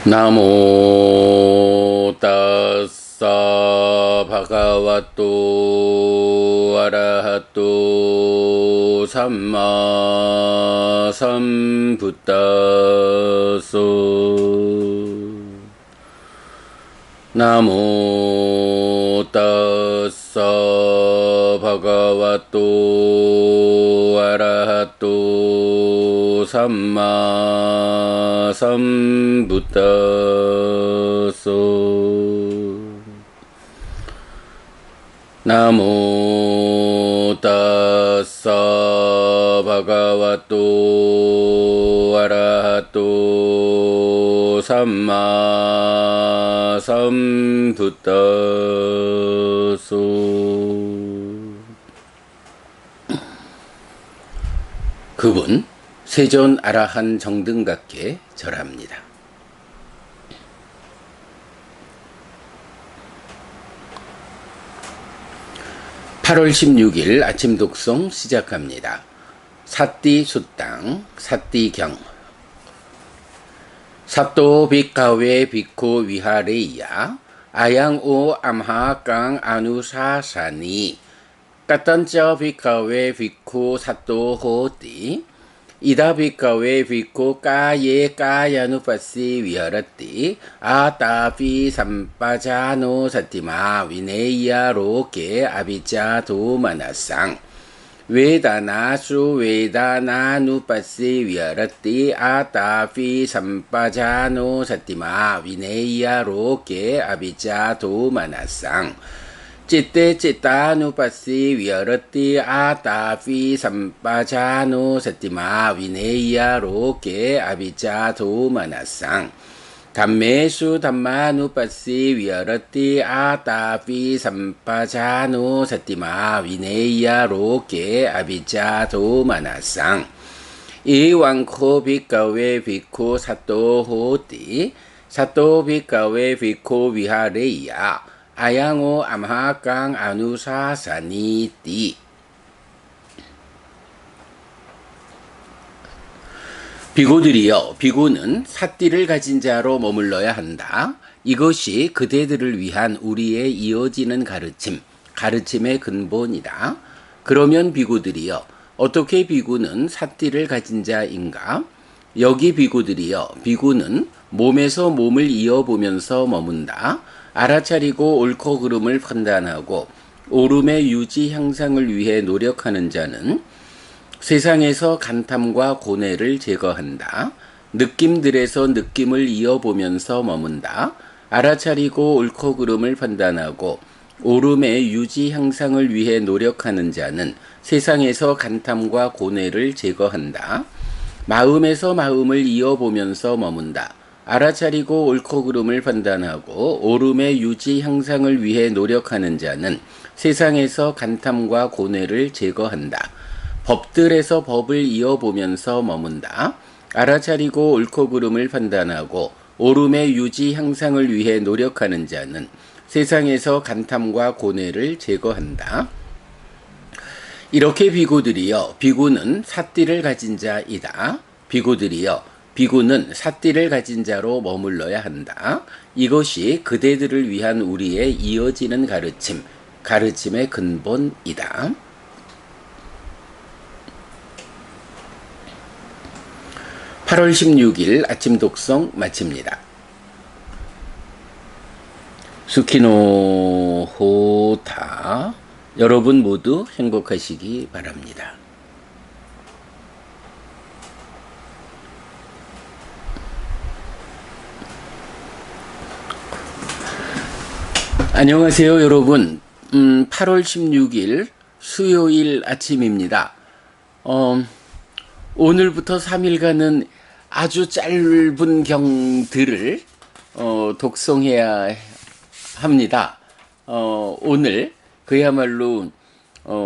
나모 따싸 바가와또 아라하또 삼마 삼부따소 나모 따싸 바가와또 아라하또 삼마 삼부따소 나모 따싸 바가와또 아라하또 삼마 삼부따소. 그분 세존 아라한 정등각께 절합니다. (8월 16일) 아침 독송 시작합니다. 사띠 수땅 사띠경. 사또 빅가웨 비코 위하레이야 아양오 암하강 아누사사니 까딴짜 빅가웨 비코 사또 호띠 이다 빅가웨 비코 까예 까야누파시 위하라띠 아따피 삼빠자노 사티마 위네이야 로케 아비자 도마나상 웨다나수 웨다나누파시 위하라띠 아따피 삼빠자노 사티마 위네이야 로케 아비자 도마나상 citte cittanupassī viharati ātāpi sampajāno satimā vineya roke abhijāto manasang dhammesu dhammanupassī viharati ātāpi sampajāno satimā vineya roke abhijāto manasang 이왕코 빅가웨 비코 사또 호띠 사또 빅가웨 비코 위하레이야 아양오 암하강 아누사사니띠. 비고들이여, 비고는 사띠를 가진 자로 머물러야 한다. 이것이 그대들을 위한 우리의 이어지는 가르침의 근본이다. 그러면 비고들이여, 어떻게 비고는 사띠를 가진 자인가? 여기 비고들이여, 비고는 몸에서 몸을 이어보면서 머문다. 알아차리고 옳고 그름을 판단하고 옳음의 유지 향상을 위해 노력하는 자는 세상에서 간탐과 고뇌를 제거한다. 느낌들에서 느낌을 이어보면서 머문다. 알아차리고 옳고 그름을 판단하고 옳음의 유지 향상을 위해 노력하는 자는 세상에서 간탐과 고뇌를 제거한다. 마음에서 마음을 이어보면서 머문다. 알아차리고 옳고 그름을 판단하고 옳음의 유지 향상을 위해 노력하는 자는 세상에서 간탐과 고뇌를 제거한다. 법들에서 법을 이어보면서 머문다. 알아차리고 옳고 그름을 판단하고 옳음의 유지 향상을 위해 노력하는 자는 세상에서 간탐과 고뇌를 제거한다. 이렇게 비고들이여, 비고는 사띠를 가진 자이다. 비고들이여, 비고는 사띠를 가진 자로 머물러야 한다. 이것이 그대들을 위한 우리의 이어지는 가르침의 근본이다. (8월 16일) 아침 독송 마칩니다. 수키노 호타. 여러분 모두 행복하시기 바랍니다. 안녕하세요 여러분. 8월 16일 수요일 아침입니다. 오늘부터 3일간은 아주 짧은 경들을 독송해야 합니다. 오늘 그야말로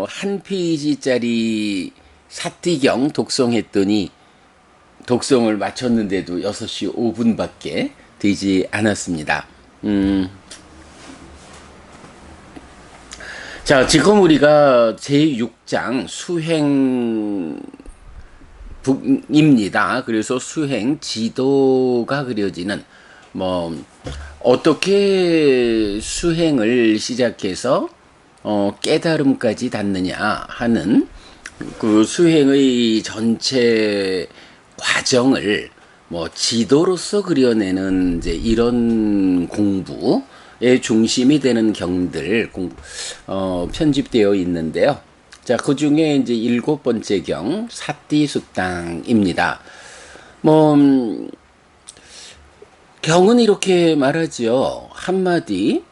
한 페이지짜리 사띠경 독송했더니 독송을 마쳤는데도 6시 5분밖에 되지 않았습니다. 자, 지금 우리가 제6장 수행입니다. 그래서 수행 지도가 그려지는 뭐 어떻게 수행을 시작해서 깨달음까지 닿느냐 하는 그 수행의 전체 과정을 뭐 지도로서 그려내는 이제 이런 공부의 중심이 되는 경들 편집되어 있는데요. 자, 그 중에 이제 7번째 경 사띠수땅입니다. 뭐 경은 이렇게 말하지요. 한마디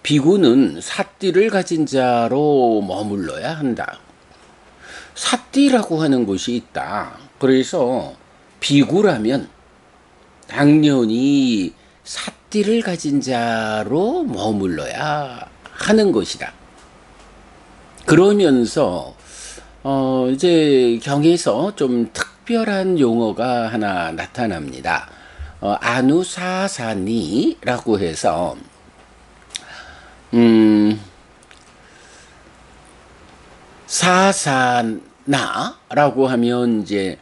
비구는 사띠를 가진 자로 머물러야 한다. 사띠라고 하는 것이 있다. 그래서 비구라면 당연히 사띠를 가진 자로 머물러야 하는 것이다. 그러면서 이제 경에서 좀 특별한 용어가 하나 나타납니다. 아누사사니라고 해서 사사나라고 하면 이제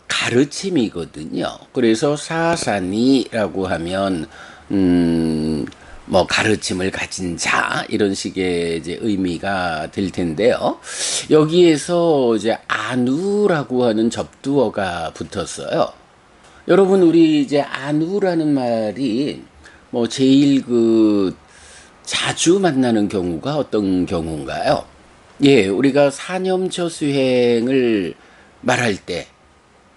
가르침이거든요. 그래서 사사니라고 하면 뭐 가르침을 가진 자 이런 식의 이제 의미가 될 텐데요. 여기에서 이제 아누라고 하는 접두어가 붙었어요. 여러분 우리 이제 아누라는 말이 뭐 제일 그 자주 만나는 경우가 어떤 경우인가요? 예, 우리가 사념처 수행을 말할 때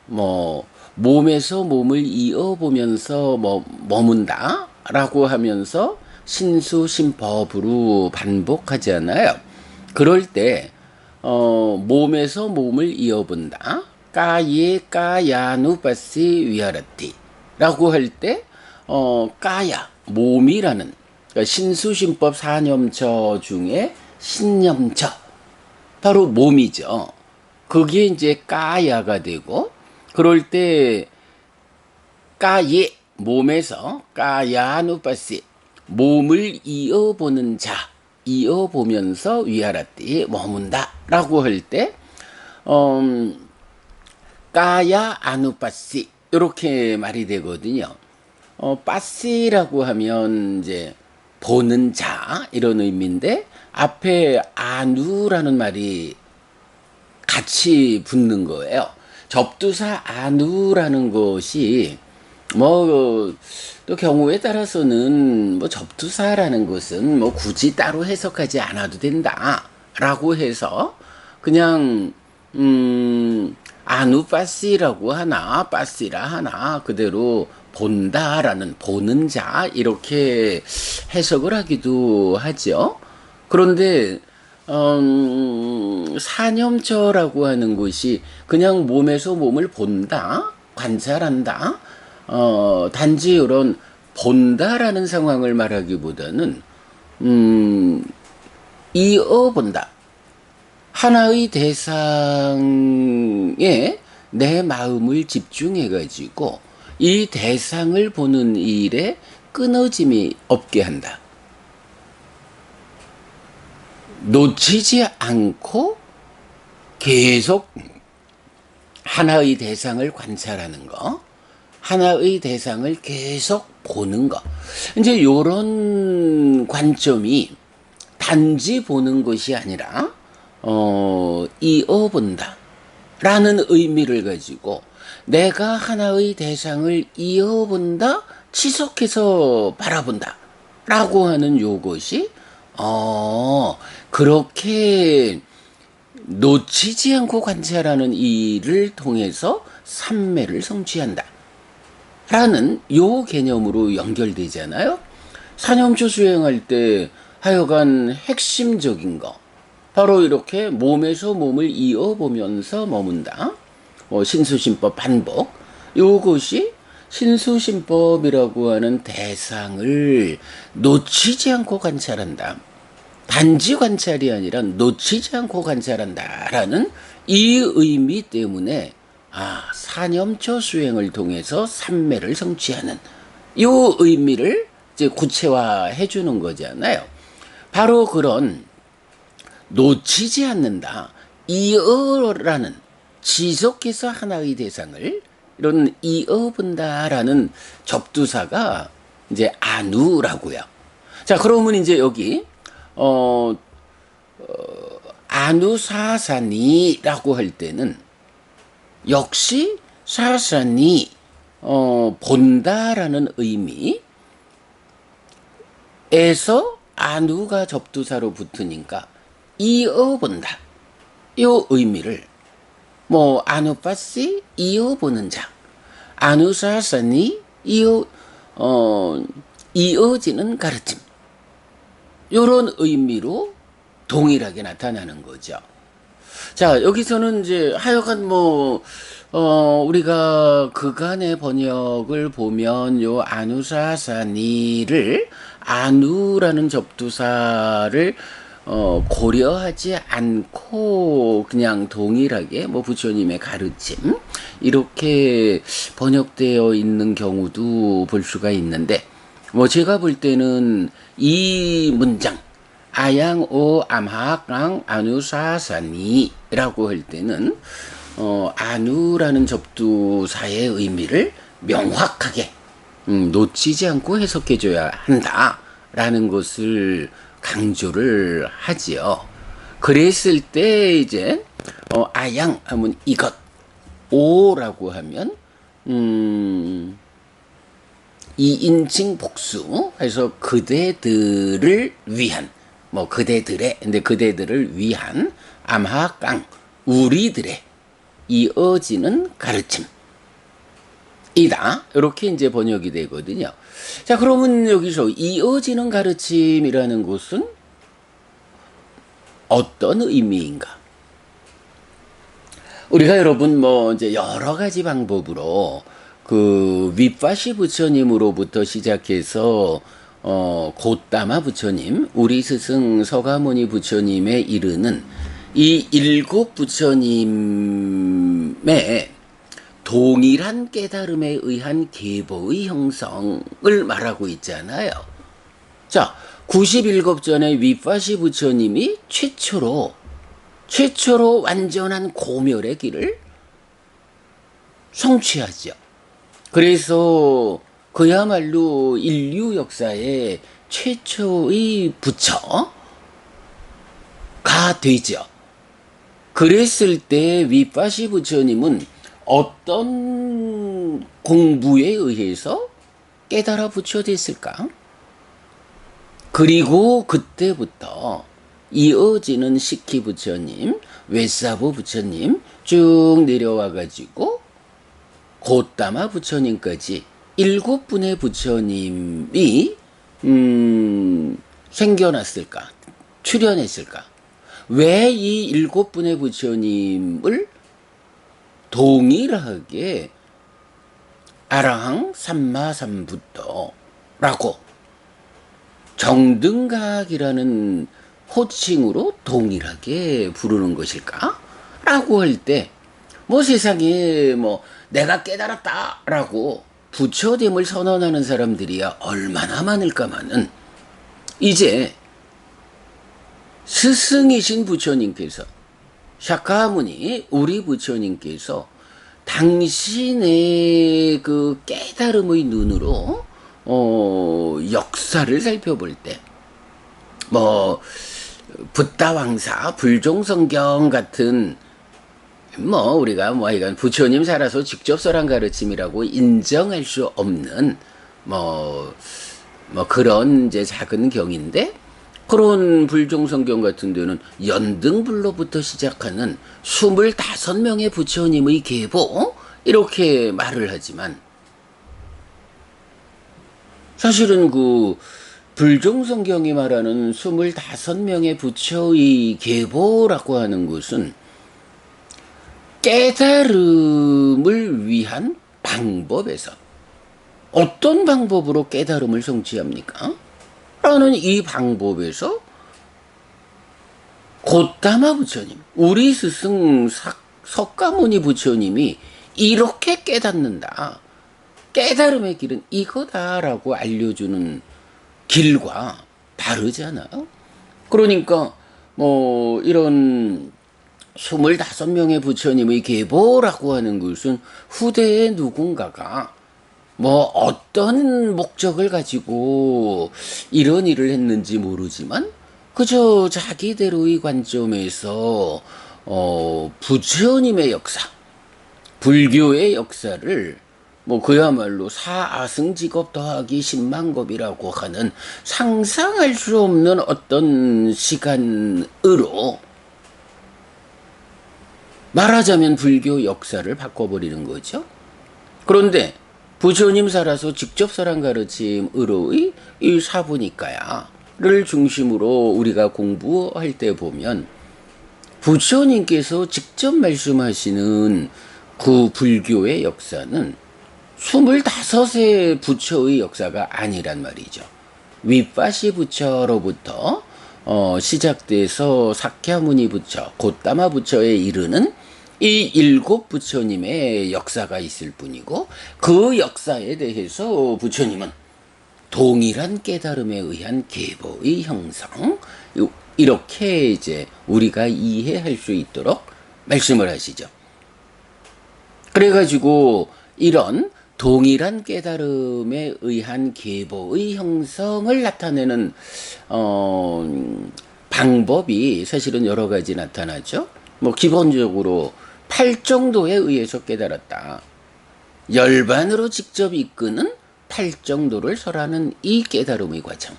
뭐 몸에서 몸을 이어보면서 뭐 머문다라고 하면서 신수심법으로 반복하잖아요. 그럴 때 몸에서 몸을 이어본다. 까예 까야누바시 위하라티라고 할 때 까야 몸이라는 그러니까 신수심법 사념처 중에 신념처 바로 몸이죠. 그게 이제 까야가 되고 그럴 때 까예 몸에서 까야누바시 몸을 이어보는 자 이어보면서 위하라띠 머문다라고 할 때 까야 아누바시 이렇게 말이 되거든요. 빠시라고 하면 이제 보는 자 이런 의미인데 앞에 아누라는 말이 같이 붙는 거예요. 접두사 아누라는 것이 뭐 또 경우에 따라서는 뭐 접두사라는 것은 뭐 굳이 따로 해석하지 않아도 된다라고 해서 그냥 아누빠시라고 하나 빠시라 하나 그대로 본다라는 보는 자 이렇게 해석을 하기도 하죠. 그런데 사념처라고 하는 것이 그냥 몸에서 몸을 본다, 관찰한다, 단지 이런 본다라는 상황을 말하기보다는, 이어본다. 하나의 대상에 내 마음을 집중해가지고 이 대상을 보는 일에 끊어짐이 없게 한다. 놓치지 않고 계속 하나의 대상을 관찰하는 거, 하나의 대상을 계속 보는 거. 이제 요런 관점이 단지 보는 것이 아니라, 이어본다. 라는 의미를 가지고 내가 하나의 대상을 이어본다, 지속해서 바라본다. 라고 하는 요것이 그렇게 놓치지 않고 관찰하는 일을 통해서 삼매를 성취한다. 라는 요 개념으로 연결되잖아요. 사념초 수행할 때 하여간 핵심적인 거. 바로 이렇게 몸에서 몸을 이어보면서 머문다. 신수심법 반복. 요것이 신수심법이라고 하는 대상을 놓치지 않고 관찰한다. 단지 관찰이 아니라 놓치지 않고 관찰한다라는 이 의미 때문에 사념처 수행을 통해서 삼매를 성취하는 이 의미를 이제 구체화해 주는 거잖아요. 바로 그런 놓치지 않는다. 이어라는 지속해서 하나의 대상을 이런 이어본다라는 접두사가 이제 안우라고요. 자, 그러면 이제 여기 안우사사니라고 할 때는 역시 사사니 본다라는 의미에서 안우가 접두사로 붙으니까 이어본다. 요 의미를 뭐 안우빠씨 이어보는 자, 안우사사니 이어지는 가르침, 요런 의미로 동일하게 나타나는 거죠. 자, 여기서는 이제 하여간 우리가 그간의 번역을 보면 요 안우사사니를 안우라는 접두사를 고려하지 않고 그냥 동일하게 부처님의 가르침 이렇게 번역되어 있는 경우도 볼 수가 있는데 제가 볼 때는 이 문장 아양오 암하강 아누사사니라고 할 때는 아누라는 접두사의 의미를 명확하게 놓치지 않고 해석해줘야 한다라는 것을 강조를 하지요. 그랬을 때 이제 아양 하면 이것, 오라고 하면 이인칭 복수 해서 그대들을 위한 그대들의 근데 그대들을 위한 암하깡 우리들의 이어지는 가르침이다. 이렇게 이제 번역이 되거든요. 자, 그러면 여기서 이어지는 가르침이라는 것은 어떤 의미인가? 우리가 여러분 이제 여러 가지 방법으로 그 윗바시 부처님으로부터 시작해서 고따마 부처님, 우리 스승 서가모니 부처님에 이르는 이 일곱 부처님의 동일한 깨달음에 의한 계보의 형성을 말하고 있잖아요. 자, 97전의 윗바시 부처님이 최초로 완전한 고멸의 길을 성취하죠. 그래서 그야말로 인류 역사의 최초의 부처가 되죠. 그랬을 때 윗바시 부처님은 어떤 공부에 의해서 깨달아 부처됐을까? 그리고 그때부터 이어지는 시키 부처님, 웨사보 부처님 쭉 내려와 가지고 고따마 부처님까지 7분의 부처님이 생겨났을까? 출현했을까? 왜 이 7분의 부처님을 동일하게 아라항 삼마삼부토라고 정등각이라는 호칭으로 동일하게 부르는 것일까? 라고 할 때 세상에 내가 깨달았다라고 부처됨을 선언하는 사람들이야 얼마나 많을까마는 이제 스승이신 부처님께서 샤카무니 우리 부처님께서 당신의 그 깨달음의 눈으로 역사를 살펴볼 때 붓다왕사 불종성경 같은 우리가 이건 부처님 살아서 직접 설한 가르침이라고 인정할 수 없는 그런 이제 작은 경인데 그런 불종성경 같은 데는 연등불로부터 시작하는 25명의 부처님의 계보 이렇게 말을 하지만 사실은 그 불종성경이 말하는 25명의 부처의 계보라고 하는 것은 깨달음을 위한 방법에서 어떤 방법으로 깨달음을 성취합니까? 라는 이 방법에서 고따마 부처님, 우리 스승 석가모니 부처님이 이렇게 깨닫는다. 깨달음의 길은 이거다라고 알려주는 길과 다르잖아요. 그러니까 이런 25명의 부처님의 계보라고 하는 것은 후대에 누군가가 뭐 어떤 목적을 가지고 이런 일을 했는지 모르지만 그저 자기대로의 관점에서 부처님의 역사, 불교의 역사를 뭐 그야말로 사아승직업 더하기 10만겁이라고 하는 상상할 수 없는 어떤 시간으로 말하자면 불교 역사를 바꿔버리는 거죠. 그런데 부처님 살아서 직접 설한 가르침으로의 이 사부니까야를 중심으로 우리가 공부할 때 보면 부처님께서 직접 말씀하시는 그 불교의 역사는 25의 부처의 역사가 아니란 말이죠. 윗바시 부처로부터 시작돼서 사캬무니 부처, 고따마 부처에 이르는 이 7부처님의 역사가 있을 뿐이고 그 역사에 대해서 부처님은 동일한 깨달음에 의한 계보의 형성, 이렇게 이제 우리가 이해할 수 있도록 말씀을 하시죠. 그래가지고 이런 동일한 깨달음에 의한 계보의 형성을 나타내는 방법이 사실은 여러 가지 나타나죠. 뭐 기본적으로 8정도에 의해서 깨달았다. 열반으로 직접 이끄는 8정도를 설하는 이 깨달음의 과정.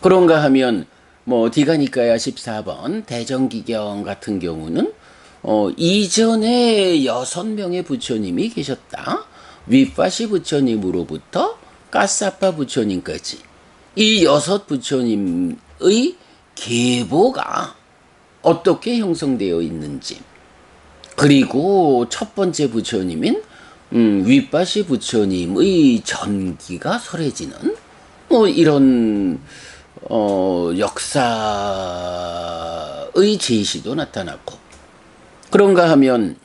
그런가 하면 뭐 디가니까야 14번 대정기경 같은 경우는 이전에 6명의 부처님이 계셨다. 윗바시 부처님으로부터 까사파 부처님까지 이 6 부처님의 계보가 어떻게 형성되어 있는지, 그리고 첫 번째 부처님인 윗바시 부처님의 전기가 설해지는 뭐 이런 역사의 제시도 나타났고, 그런가 하면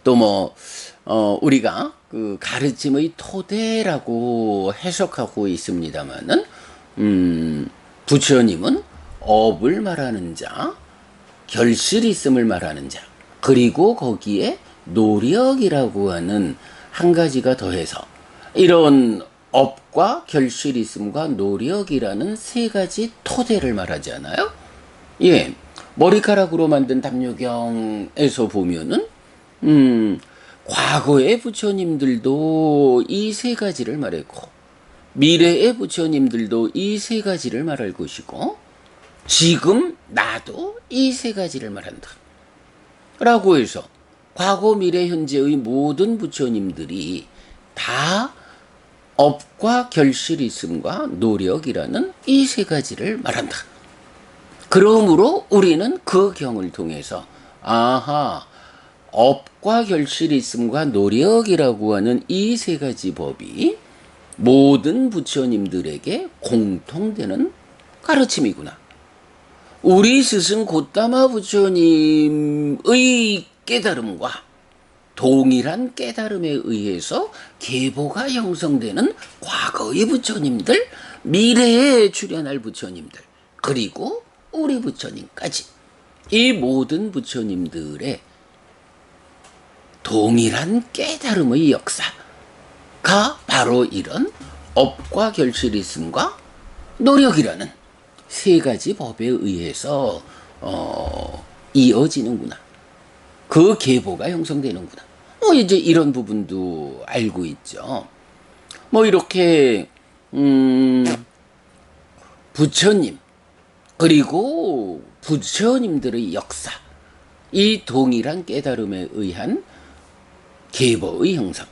또 뭐 우리가 그 가르침의 토대라고 해석하고 있습니다마는 부처님은 업을 말하는 자, 결실이 있음을 말하는 자, 그리고 거기에 노력이라고 하는 한 가지가 더해서 이런 업과 결실이 있음과 노력이라는 세 가지 토대를 말하지 않아요? 예, 머리카락으로 만든 담요경에서 보면은 과거의 부처님들도 이 세 가지를 말했고 미래의 부처님들도 이 세 가지를 말할 것이고 지금 나도 이 세 가지를 말한다 라고 해서 과거 미래 현재의 모든 부처님들이 다 업과 결실이 있음과 노력이라는 이 세 가지를 말한다. 그러므로 우리는 그 경을 통해서 아하, 업과 결실이 있음과 노력이라고 하는 이 세 가지 법이 모든 부처님들에게 공통되는 가르침이구나. 우리 스승 고따마 부처님의 깨달음과 동일한 깨달음에 의해서 계보가 형성되는 과거의 부처님들, 미래에 출현할 부처님들, 그리고 우리 부처님까지 이 모든 부처님들의 동일한 깨달음의 역사가 바로 이런 업과 결실이 있음과 노력이라는 세 가지 법에 의해서 이어지는구나. 그 계보가 형성되는구나. 이제 이런 부분도 알고 있죠. 뭐 이렇게 부처님 그리고 부처님들의 역사, 이 동일한 깨달음에 의한 계보의 형성.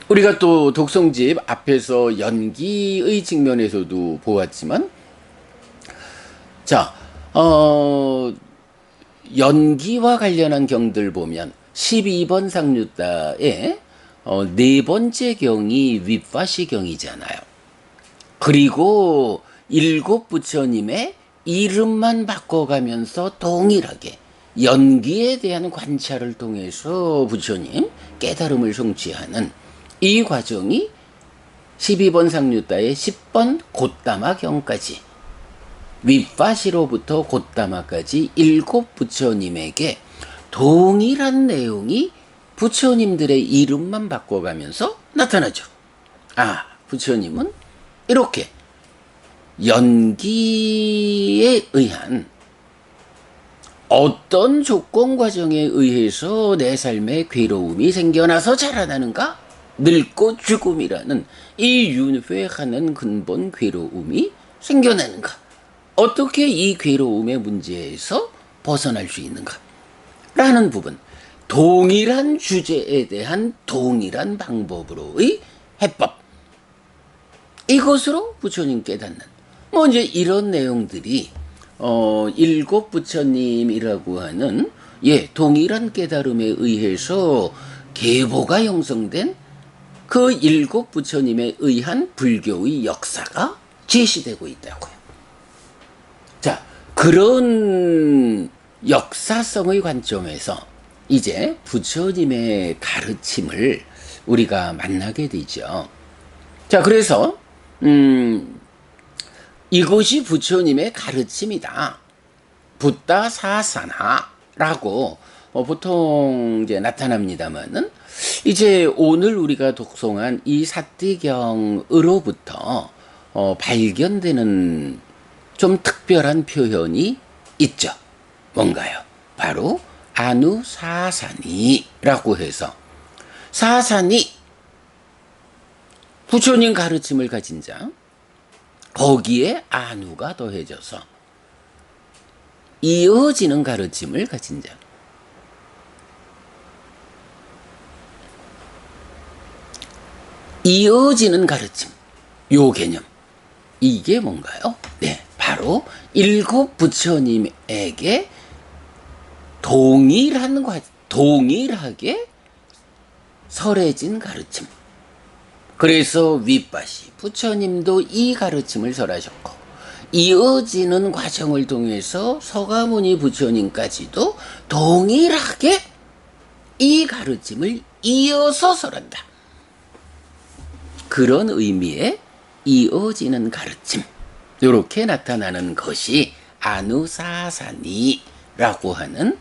우리가 또 독성집 앞에서 연기의 측면에서도 보았지만, 자, 연기와 관련한 경들 보면 12번 상류다의 네 번째 경이 윗바시 경이잖아요. 그리고 7 부처님의 이름만 바꿔가면서 동일하게 연기에 대한 관찰을 통해서 부처님 깨달음을 성취하는 이 과정이 12번 상류다의 10번 고따마경까지, 윗바시로부터 고따마까지 7 부처님에게 동일한 내용이 부처님들의 이름만 바꿔가면서 나타나죠. 아, 부처님은 이렇게 연기에 의한 어떤 조건 과정에 의해서 내 삶에 괴로움이 생겨나서 자라나는가? 늙고 죽음이라는 이 윤회하는 근본 괴로움이 생겨나는가? 어떻게 이 괴로움의 문제에서 벗어날 수 있는가? 라는 부분, 동일한 주제에 대한 동일한 방법으로의 해법, 이것으로 부처님 깨닫는 뭐 이제 이런 내용들이 일곱 부처님이라고 하는 동일한 깨달음에 의해서 계보가 형성된 그 일곱 부처님에 의한 불교의 역사가 제시되고 있다고요. 자, 그런 역사성의 관점에서 이제 부처님의 가르침을 우리가 만나게 되죠. 자, 그래서 이것이 부처님의 가르침이다. 붓다 사사나라고 보통 이제 나타납니다만은 이제 오늘 우리가 독송한 이 사띠경으로부터 발견되는 좀 특별한 표현이 있죠. 뭔가요? 바로 아누사사니라고 해서 사사니 부처님 가르침을 가진 자, 거기에 아누가 더해져서 이어지는 가르침을 가진 자. 이어지는 가르침, 요 개념, 이게 뭔가요? 네, 바로 일곱 부처님에게 동일하게 설해진 가르침. 그래서 윗바시 부처님도 이 가르침을 설하셨고, 이어지는 과정을 통해서 서가모니 부처님까지도 동일하게 이 가르침을 이어서 설한다. 그런 의미의 이어지는 가르침, 이렇게 나타나는 것이 아누사사니라고 하는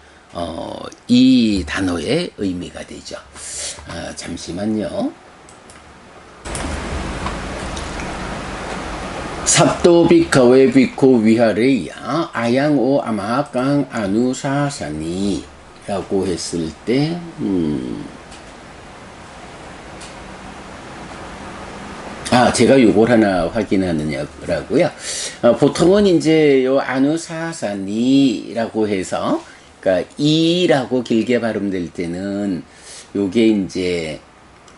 이 단어의 의미가 되죠. 잠시만요. 삽도 비카웨 비코 위하레야 아양오 아마강 아누사사니 라고 했을 때 제가 요걸 하나 확인하느냐고요. 보통은 이제 요 아누사사니라고 해서, 그러니까 이라고 길게 발음될 때는 요게 이제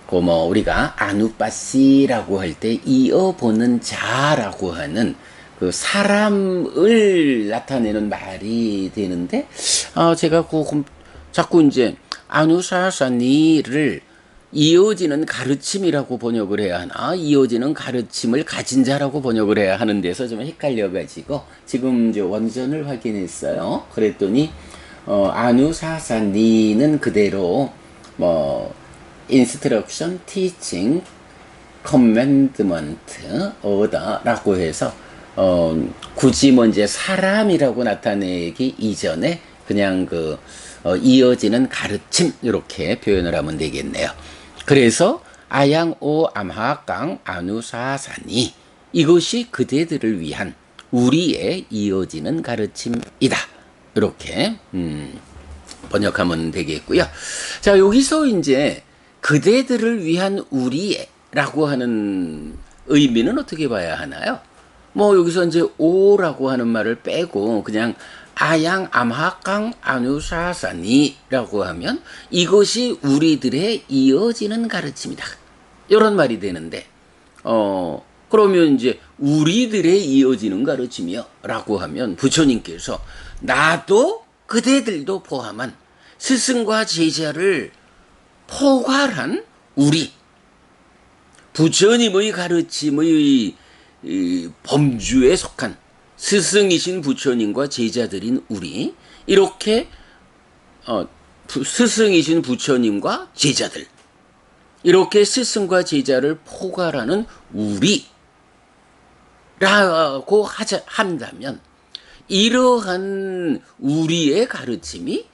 우리가 아누빠시라고 할 때 이어보는 자라고 하는 그 사람을 나타내는 말이 되는데, 제가 자꾸 이제 아누사사니를 이어지는 가르침이라고 번역을 해야 하나, 이어지는 가르침을 가진 자라고 번역을 해야 하는 데서 좀 헷갈려가지고 지금 이제 원전을 확인했어요. 그랬더니 아누사사니는 그대로 instruction, teaching, commandment, order라고 해서 굳이 이제 사람이라고 나타내기 이전에 그냥 이어지는 가르침, 이렇게 표현을 하면 되겠네요. 그래서 아양오 암하강 아누사사니, 이것이 그대들을 위한 우리의 이어지는 가르침이다. 이렇게 번역하면 되겠고요. 자, 여기서 이제 그대들을 위한 우리라고 하는 의미는 어떻게 봐야 하나요? 여기서 이제 오라고 하는 말을 빼고 그냥 아양 암하강 아누사사니라고 하면 이것이 우리들의 이어지는 가르침이다, 이런 말이 되는데, 그러면 이제 우리들의 이어지는 가르침이요 라고 하면 부처님께서 나도 그대들도 포함한 스승과 제자를 포괄한 우리, 부처님의 가르침의 범주에 속한 스승이신 부처님과 제자들인 우리, 이렇게 스승이신 부처님과 제자들, 이렇게 스승과 제자를 포괄하는 우리라고 한다면, 이러한 우리의 가르침이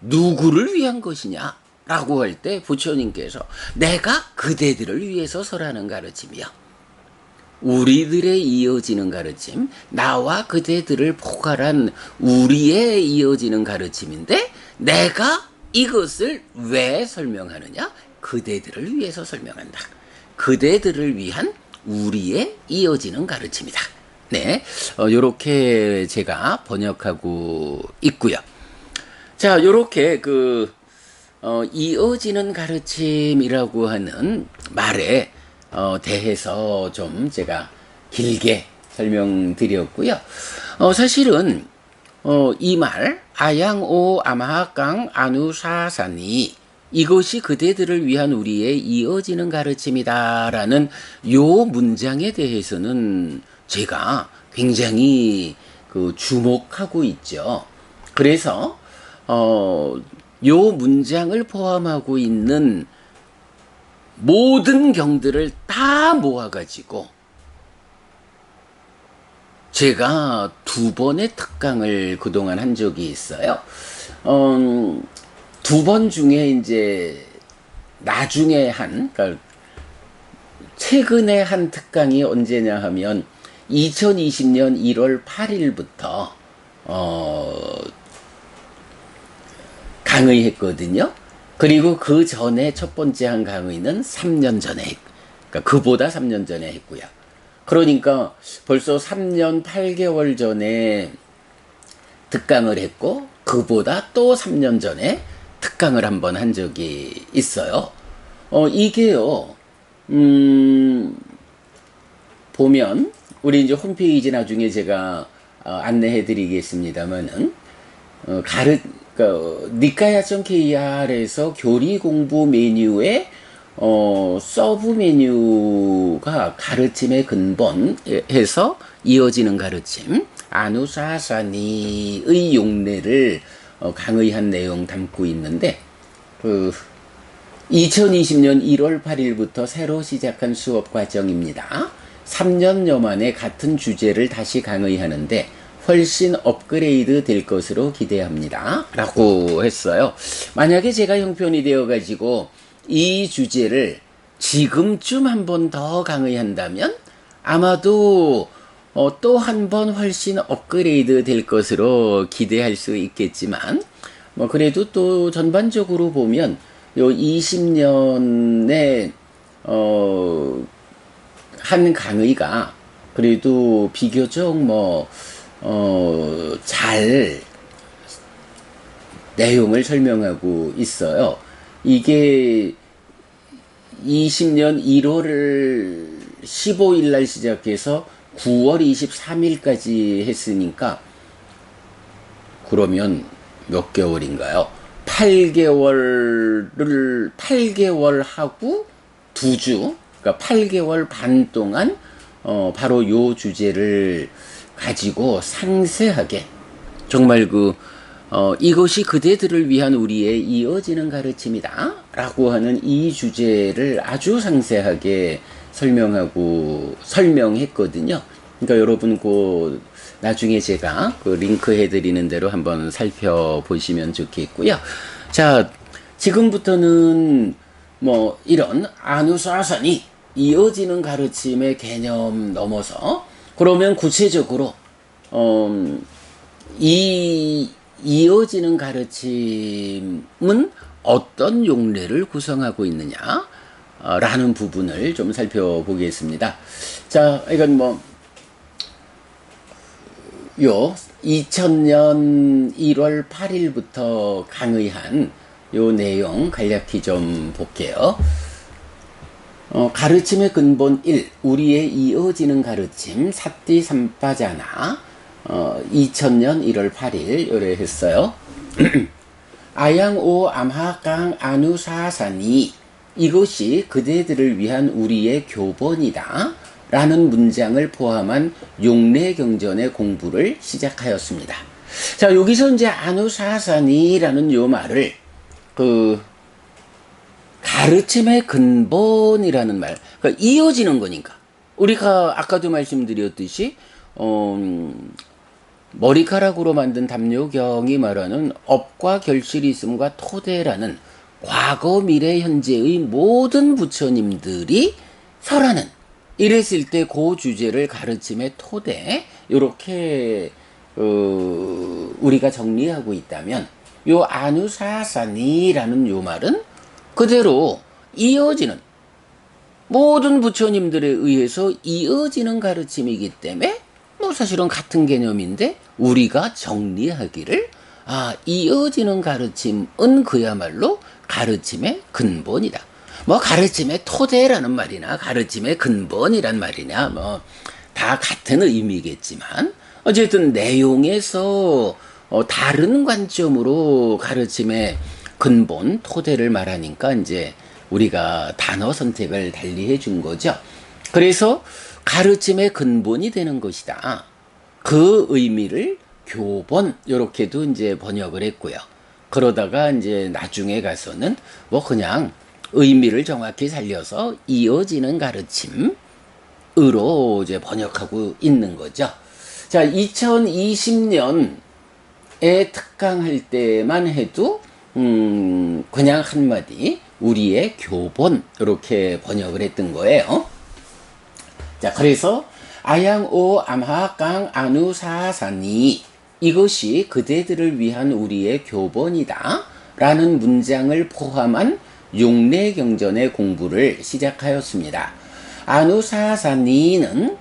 누구를 위한 것이냐라고 라고 할 때 부처님께서 내가 그대들을 위해서 서라는 가르침이요. 우리들의 이어지는 가르침, 나와 그대들을 포괄한 우리의 이어지는 가르침인데 내가 이것을 왜 설명하느냐? 그대들을 위해서 설명한다. 그대들을 위한 우리의 이어지는 가르침이다. 네, 요렇게 제가 번역하고 있고요. 자, 요렇게 이어지는 가르침이라고 하는 말에 대해서 좀 제가 길게 설명드렸고요. 사실은 이 말 아양오 아마하강 아누사사니 이것이 그대들을 위한 우리의 이어지는 가르침이다라는 요 문장에 대해서는 제가 굉장히 주목하고 있죠. 그래서 요 문장을 포함하고 있는 모든 경들을 다 모아가지고 제가 2번의 특강을 그동안 한 적이 있어요. 2번 중에 이제 나중에 그러니까 최근에 한 특강이 언제냐 하면 2020년 1월 8일부터 강의했거든요. 그리고 그 전에 첫 번째 한 강의는 3년 전에, 그러니까 그보다 3년 전에 했고요. 그러니까 벌써 3년 8개월 전에 특강을 했고, 그보다 또 3년 전에 특강을 한번 한 적이 있어요. 이게요, 보면, 우리 이제 홈페이지 나중에 제가 안내해 드리겠습니다만은, 니카야.kr에서 교리 공부 메뉴에 서브 메뉴가 가르침의 근본해서 이어지는 가르침 아누사사니의 용례를 강의한 내용 담고 있는데 2020년 1월 8일부터 새로 시작한 수업 과정입니다. 3년여 만에 같은 주제를 다시 강의하는데 훨씬 업그레이드 될 것으로 기대합니다. 라고 했어요. 만약에 제가 형편이 되어가지고 이 주제를 지금쯤 한 번 더 강의한다면 아마도 또 한 번 훨씬 업그레이드 될 것으로 기대할 수 있겠지만 그래도 또 전반적으로 보면 요 20년의 한 강의가 그래도 비교적 잘 내용을 설명하고 있어요. 이게 20년 1월 15일 날 시작해서 9월 23일까지 했으니까 그러면 몇 개월인가요? 8개월 하고 2주, 그러니까 8개월 반 동안 바로 요 주제를 가지고 상세하게 정말 이것이 그대들을 위한 우리의 이어지는 가르침이다 라고 하는 이 주제를 아주 상세하게 설명했거든요. 그러니까 여러분 나중에 제가 링크 해드리는 대로 한번 살펴보시면 좋겠고요. 자, 지금부터는 이런 아누사사니 이어지는 가르침의 개념 넘어서 그러면 구체적으로 이 이어지는 가르침은 어떤 용례를 구성하고 있느냐 라는 부분을 좀 살펴보겠습니다. 자, 이건 2000년 1월 8일부터 강의한 요 내용 간략히 좀 볼게요. 가르침의 근본 1, 우리의 이어지는 가르침, 사띠 삼빠자나, 2000년 1월 8일, 요래 했어요. 아양오 암하강 아누사사니, 이것이 그대들을 위한 우리의 교본이다. 라는 문장을 포함한 용례경전의 공부를 시작하였습니다. 자, 여기서 이제 아누사사니라는 요 말을, 가르침의 근본이라는 말, 그러니까 이어지는 거니까. 우리가 아까도 말씀드렸듯이, 머리카락으로 만든 담요경이 말하는 업과 결실이 있음과 토대라는 과거, 미래, 현재의 모든 부처님들이 설하는, 이랬을 때 그 주제를 가르침의 토대, 요렇게 우리가 정리하고 있다면, 요 아누사사니라는 요 말은 그대로 이어지는, 모든 부처님들에 의해서 이어지는 가르침이기 때문에 뭐 사실은 같은 개념인데, 우리가 정리하기를 이어지는 가르침은 그야말로 가르침의 근본이다. 뭐 가르침의 토대라는 말이나 가르침의 근본이란 말이냐 뭐 다 같은 의미겠지만, 어쨌든 내용에서 다른 관점으로 가르침의 근본, 토대를 말하니까 이제 우리가 단어 선택을 달리 해준 거죠. 그래서 가르침의 근본이 되는 것이다. 그 의미를 교본, 요렇게도 이제 번역을 했고요. 그러다가 이제 나중에 가서는 뭐 그냥 의미를 정확히 살려서 이어지는 가르침으로 이제 번역하고 있는 거죠. 자, 2020년에 특강할 때만 해도 그냥 한마디 우리의 교본 이렇게 번역을 했던 거예요. 자, 그래서 아양오 암하강 아누사사니, 이것이 그대들을 위한 우리의 교본이다 라는 문장을 포함한 용례경전의 공부를 시작하였습니다. 아누사사니는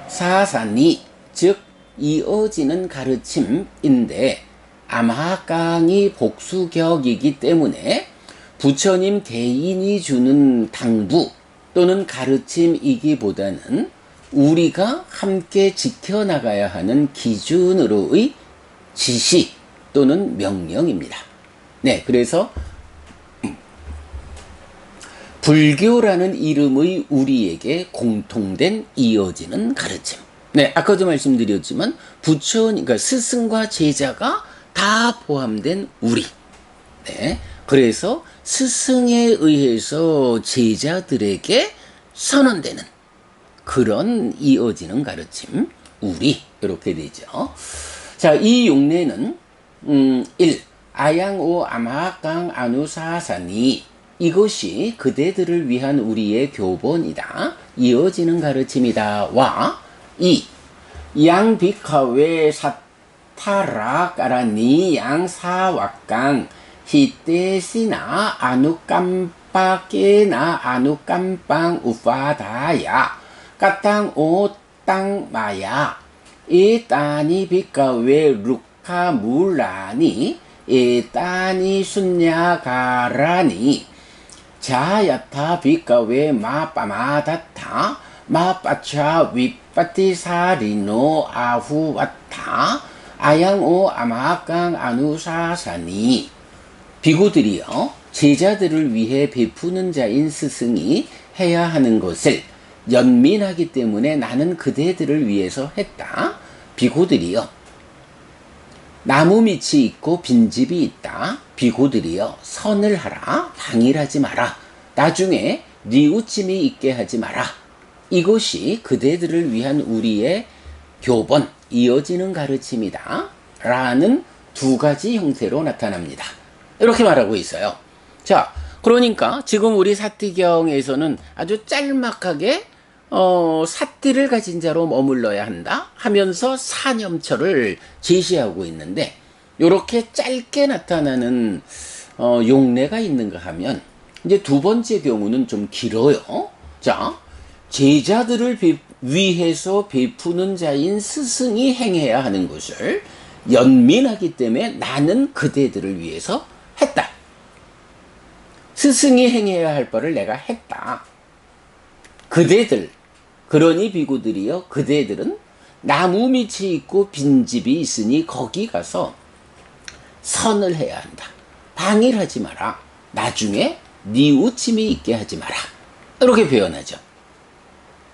아누사사니, 즉 이어지는 가르침인데, 암하강이 복수격이기 때문에 부처님 개인이 주는 당부 또는 가르침이기보다는 우리가 함께 지켜나가야 하는 기준으로의 지시 또는 명령입니다. 네, 그래서 불교라는 이름의 우리에게 공통된 이어지는 가르침. 네, 아까도 말씀드렸지만 부처님, 그러니까 스승과 제자가 다 포함된 우리. 네, 그래서 스승에 의해서 제자들에게 선언되는 그런 이어지는 가르침, 우리, 이렇게 되죠. 자, 이 용례는 1. 아양오 암하강 아누사사니, 이것이 그대들을 위한 우리의 교본이다, 이어지는 가르침이다 와 2. 양비카웨 사타라까라니 양사왁강 히테시나 아누깜빠케나 아누깜빵 우파다야 까땅 오땅 마야 에따니 비카웨 루카물라니 에따니 순야가라니 자야타 비카웨 마빠마다타 마빠차 위빠티사리노 아후와타 아양오 아마강 아누사사니, 비구들이여 제자들을 위해 베푸는 자인 스승이 해야 하는 것을 연민하기 때문에 나는 그대들을 위해서 했다. 비구들이여 나무 밑이 있고 빈집이 있다. 비구들이여 선을 하라. 방일하지 마라. 나중에 뉘우침이 있게 하지 마라. 이것이 그대들을 위한 우리의 교본, 이어지는 가르침이다 라는 두 가지 형태로 나타납니다. 이렇게 말하고 있어요. 자, 그러니까 지금 우리 사티경에서는 아주 짤막하게 사띠를 가진 자로 머물러야 한다 하면서 사념처를 제시하고 있는데, 이렇게 짧게 나타나는 용례가 있는가 하면 이제 두 번째 경우는 좀 길어요. 자, 제자들을 위해서 베푸는 자인 스승이 행해야 하는 것을 연민하기 때문에 나는 그대들을 위해서 했다. 스승이 행해야 할 바를 내가 했다. 그대들, 그러니 비구들이여 그대들은 나무 밑이 있고 빈집이 있으니 거기 가서 선을 해야 한다. 방일하지 마라. 나중에 뉘우침이 있게 하지 마라. 이렇게 표현하죠.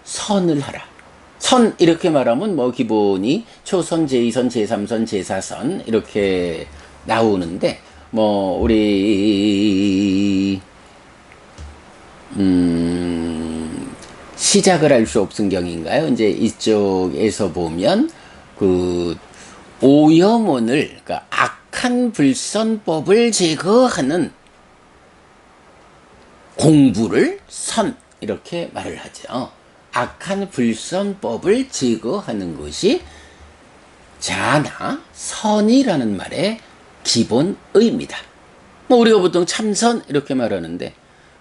선을 하라. 선 이렇게 말하면 뭐 기본이 초선, 제2선, 제3선, 제4선 이렇게 나오는데, 뭐 우리 시작을 할 수 없은 경인가요? 이제 이쪽에서 보면 그 오염원을, 그러니까 악한 불선법을 제거하는 공부를 선 이렇게 말을 하죠. 악한 불선법을 제거하는 것이 자나 선이라는 말의 기본 의미다. 우리가 보통 참선 이렇게 말하는데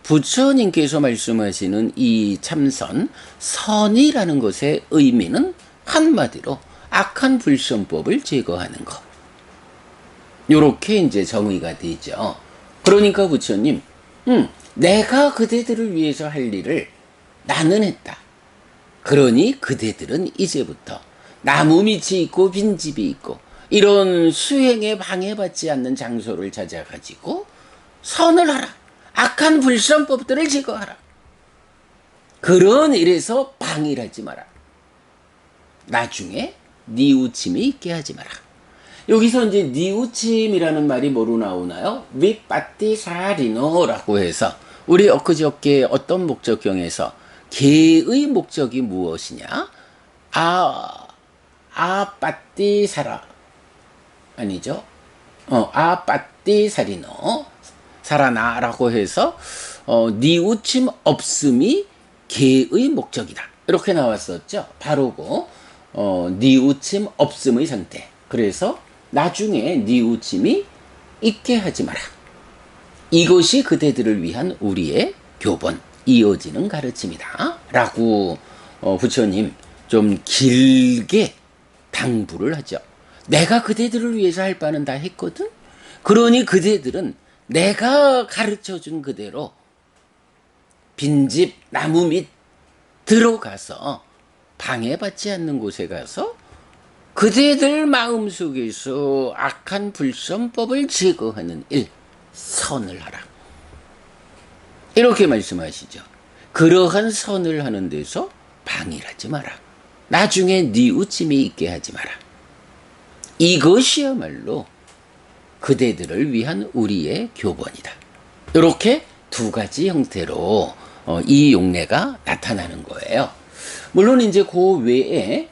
부처님께서 말씀하시는 이 참선, 선이라는 것의 의미는 한마디로 악한 불선법을 제거하는 것. 요렇게 이제 정의가 되죠. 그러니까 부처님, 내가 그대들을 위해서 할 일을 나는 했다. 그러니 그대들은 이제부터 나무 밑이 있고 빈집이 있고 이런 수행에 방해받지 않는 장소를 찾아가지고 선을 하라. 악한 불선법들을 제거하라. 그런 일에서 방해하지 마라. 나중에 니우침이 있게 하지 마라. 여기서 이제 니우침이라는 말이 뭐로 나오나요? 윗바띠사리노라고 해서 우리 엊그저께 어떤 목적경에서 개의 목적이 무엇이냐? 아빠띠사라 아니죠? 아빠띠사리노 살아나라고 해서 니우침 없음이 개의 목적이다. 이렇게 나왔었죠. 바로고 니우침 없음의 상태. 그래서 나중에 니우침이 있게 하지 마라. 이것이 그대들을 위한 우리의 교본, 이어지는 가르침이다. 라고 부처님 좀 길게 당부를 하죠. 내가 그대들을 위해서 할 바는 다 했거든. 그러니 그대들은 내가 가르쳐준 그대로 빈집 나무 밑 들어가서 방해받지 않는 곳에 가서 그대들 마음속에서 악한 불선법을 제거하는 일, 선을 하라. 이렇게 말씀하시죠. 그러한 선을 하는 데서 방해하지 마라. 나중에 니우침이 있게 하지 마라. 이것이야말로 그대들을 위한 우리의 교본이다. 이렇게 두 가지 형태로 이 용례가 나타나는 거예요. 물론 이제 그 외에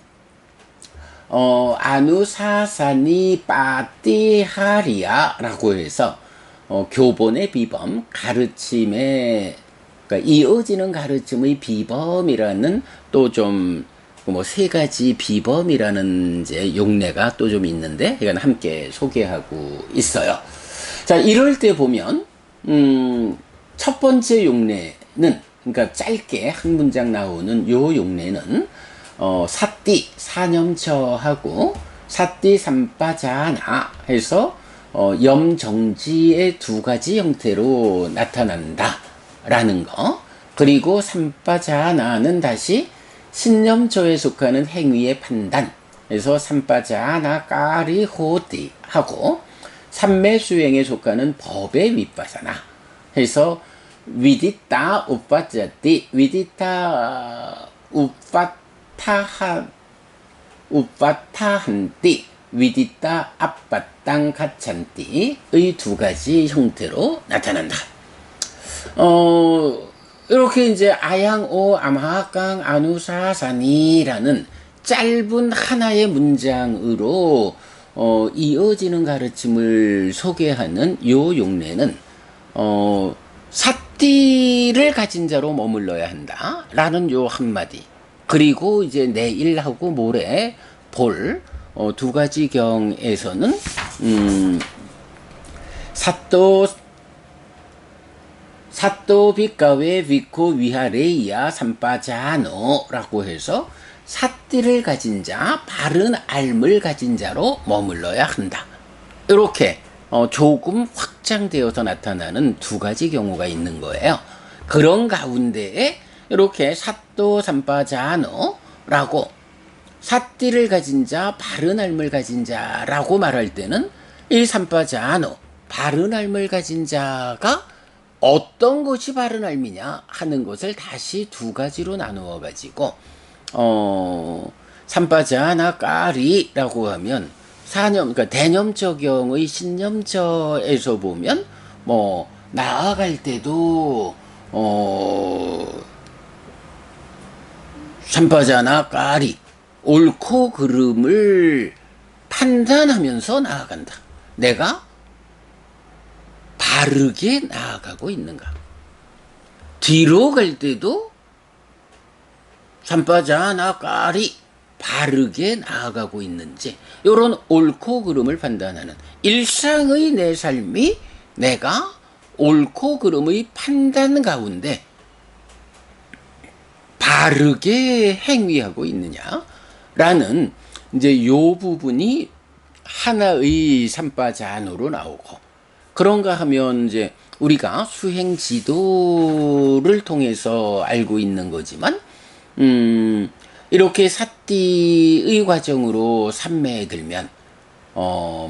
아누사사니 빠띠하리아라고 해서 교본의 비범, 가르침의 그러니까 이어지는 가르침의 비범이라는 또 좀 뭐 세 가지 비범이라는 이제 용례가 또 좀 있는데 이건 함께 소개하고 있어요. 자, 이럴 때 보면 첫 번째 용례는 그러니까 짧게 한 문장 나오는 요 용례는 사띠 사념처하고 사띠 삼빠자나 해서 염정지의 두 가지 형태로 나타난다라는 거. 그리고 삼빠자나는 다시 신념처에 속하는 행위의 판단. 그래서 삼빠자나 까리호디 하고 삼매수행에 속하는 법의 윗바사나 해서 위디따 우빠자띠 위디따 우빠타한띠 위디따 앞바땅 가찬띠의 두 가지 형태로 나타난다. 이렇게 이제 아양오 암하강 아누사사니라는 짧은 하나의 문장으로 이어지는 가르침을 소개하는 요 용례는 사띠를 가진 자로 머물러야 한다 라는 요 한마디, 그리고 이제 내일하고 모레 볼 두 가지 경에서는 사또 빗가웨 비코 위하레이야 삼빠자노라고 해서 사띠를 가진 자, 바른 알을 가진 자로 머물러야 한다. 이렇게 조금 확장되어서 나타나는 두 가지 경우가 있는 거예요. 그런 가운데에 이렇게 사또 삼빠자노라고 사띠를 가진 자, 바른 알을 가진 자라고 말할 때는 이 삼빠자노, 바른 알을 가진 자가 어떤 것이 바른 알미냐 하는 것을 다시 두 가지로 나누어 가지고 삼빠자나 까리라고 하면 사념, 그러니까 대념적경의 신념처에서 보면 뭐 나아갈 때도 삼빠자나 까리 옳고 그름을 판단하면서 나아간다. 내가 바르게 나아가고 있는가? 뒤로 갈 때도 삼바자나까리 바르게 나아가고 있는지, 이런 옳고 그름을 판단하는 일상의 내 삶이 내가 옳고 그름의 판단 가운데 바르게 행위하고 있느냐라는 이제 요 부분이 하나의 삼바자노로 나오고, 그런가 하면 이제 우리가 수행 지도를 통해서 알고 있는 거지만, 이렇게 사띠의 과정으로 삼매에 들면,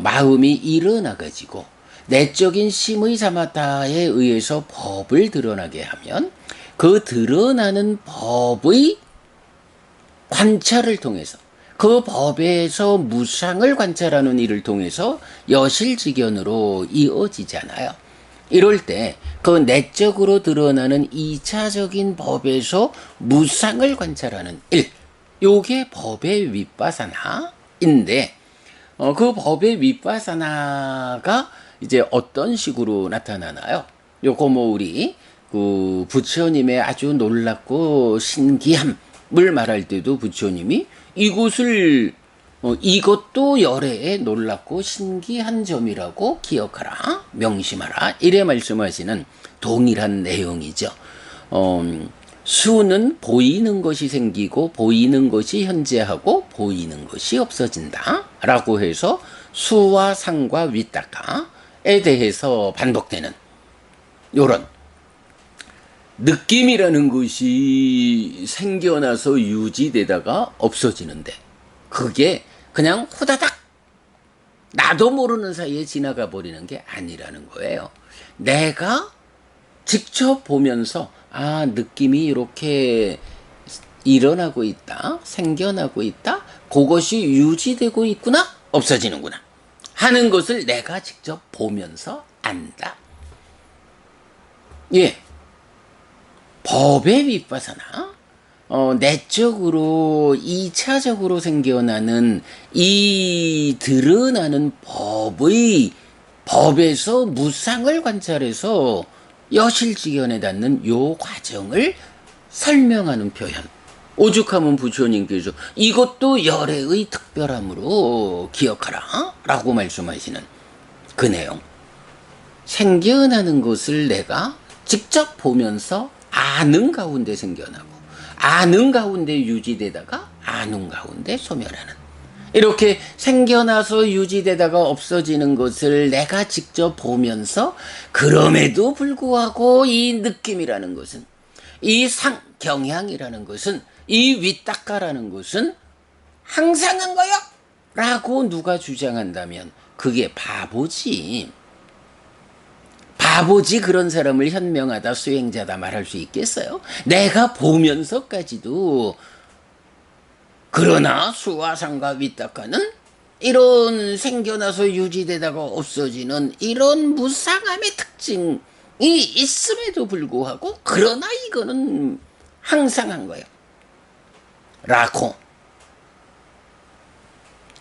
마음이 일어나가지고, 내적인 심의 사마타에 의해서 법을 드러나게 하면, 그 드러나는 법의 관찰을 통해서, 그 법에서 무상을 관찰하는 일을 통해서 여실직연으로 이어지잖아요. 이럴 때 그 내적으로 드러나는 2차적인 법에서 무상을 관찰하는 일, 요게 법의 윗바사나인데, 그 법의 윗바사나가 이제 어떤 식으로 나타나나요? 요거 뭐 우리 그 부처님의 아주 놀랍고 신기함을 말할 때도 부처님이 이것을 이것도 열애의 놀랍고 신기한 점이라고 기억하라, 명심하라, 이래 말씀하시는 동일한 내용이죠. 수는 보이는 것이 생기고 보이는 것이 현재하고 보이는 것이 없어진다 라고 해서 수와 상과 위따카에 대해서 반복되는 요런 느낌이라는 것이 생겨나서 유지되다가 없어지는데, 그게 그냥 후다닥 나도 모르는 사이에 지나가 버리는 게 아니라는 거예요. 내가 직접 보면서 느낌이 이렇게 일어나고 있다, 생겨나고 있다, 그것이 유지되고 있구나, 없어지는구나 하는 것을 내가 직접 보면서 안다. 예, 법의 윗바사나, 내적으로 2차적으로 생겨나는 이 드러나는 법에서 무상을 관찰해서 여실직연에 닿는 요 과정을 설명하는 표현. 오죽하면 부처님께서 이것도 열애의 특별함으로 기억하라 라고 말씀하시는 그 내용. 생겨나는 것을 내가 직접 보면서 아는 가운데 생겨나고, 아는 가운데 유지되다가 아는 가운데 소멸하는, 이렇게 생겨나서 유지되다가 없어지는 것을 내가 직접 보면서, 그럼에도 불구하고 이 느낌이라는 것은, 이 경향이라는 것은, 이 윗닦아라는 것은 항상한 거요 라고 누가 주장한다면 그게 바보지. 그런 사람을 현명하다, 수행자다 말할 수 있겠어요? 내가 보면서까지도, 그러나 수와 상과 윗닦아는 이런 생겨나서 유지되다가 없어지는 이런 무상함의 특징이 있음에도 불구하고, 그러나 이거는 항상한 거예요 라고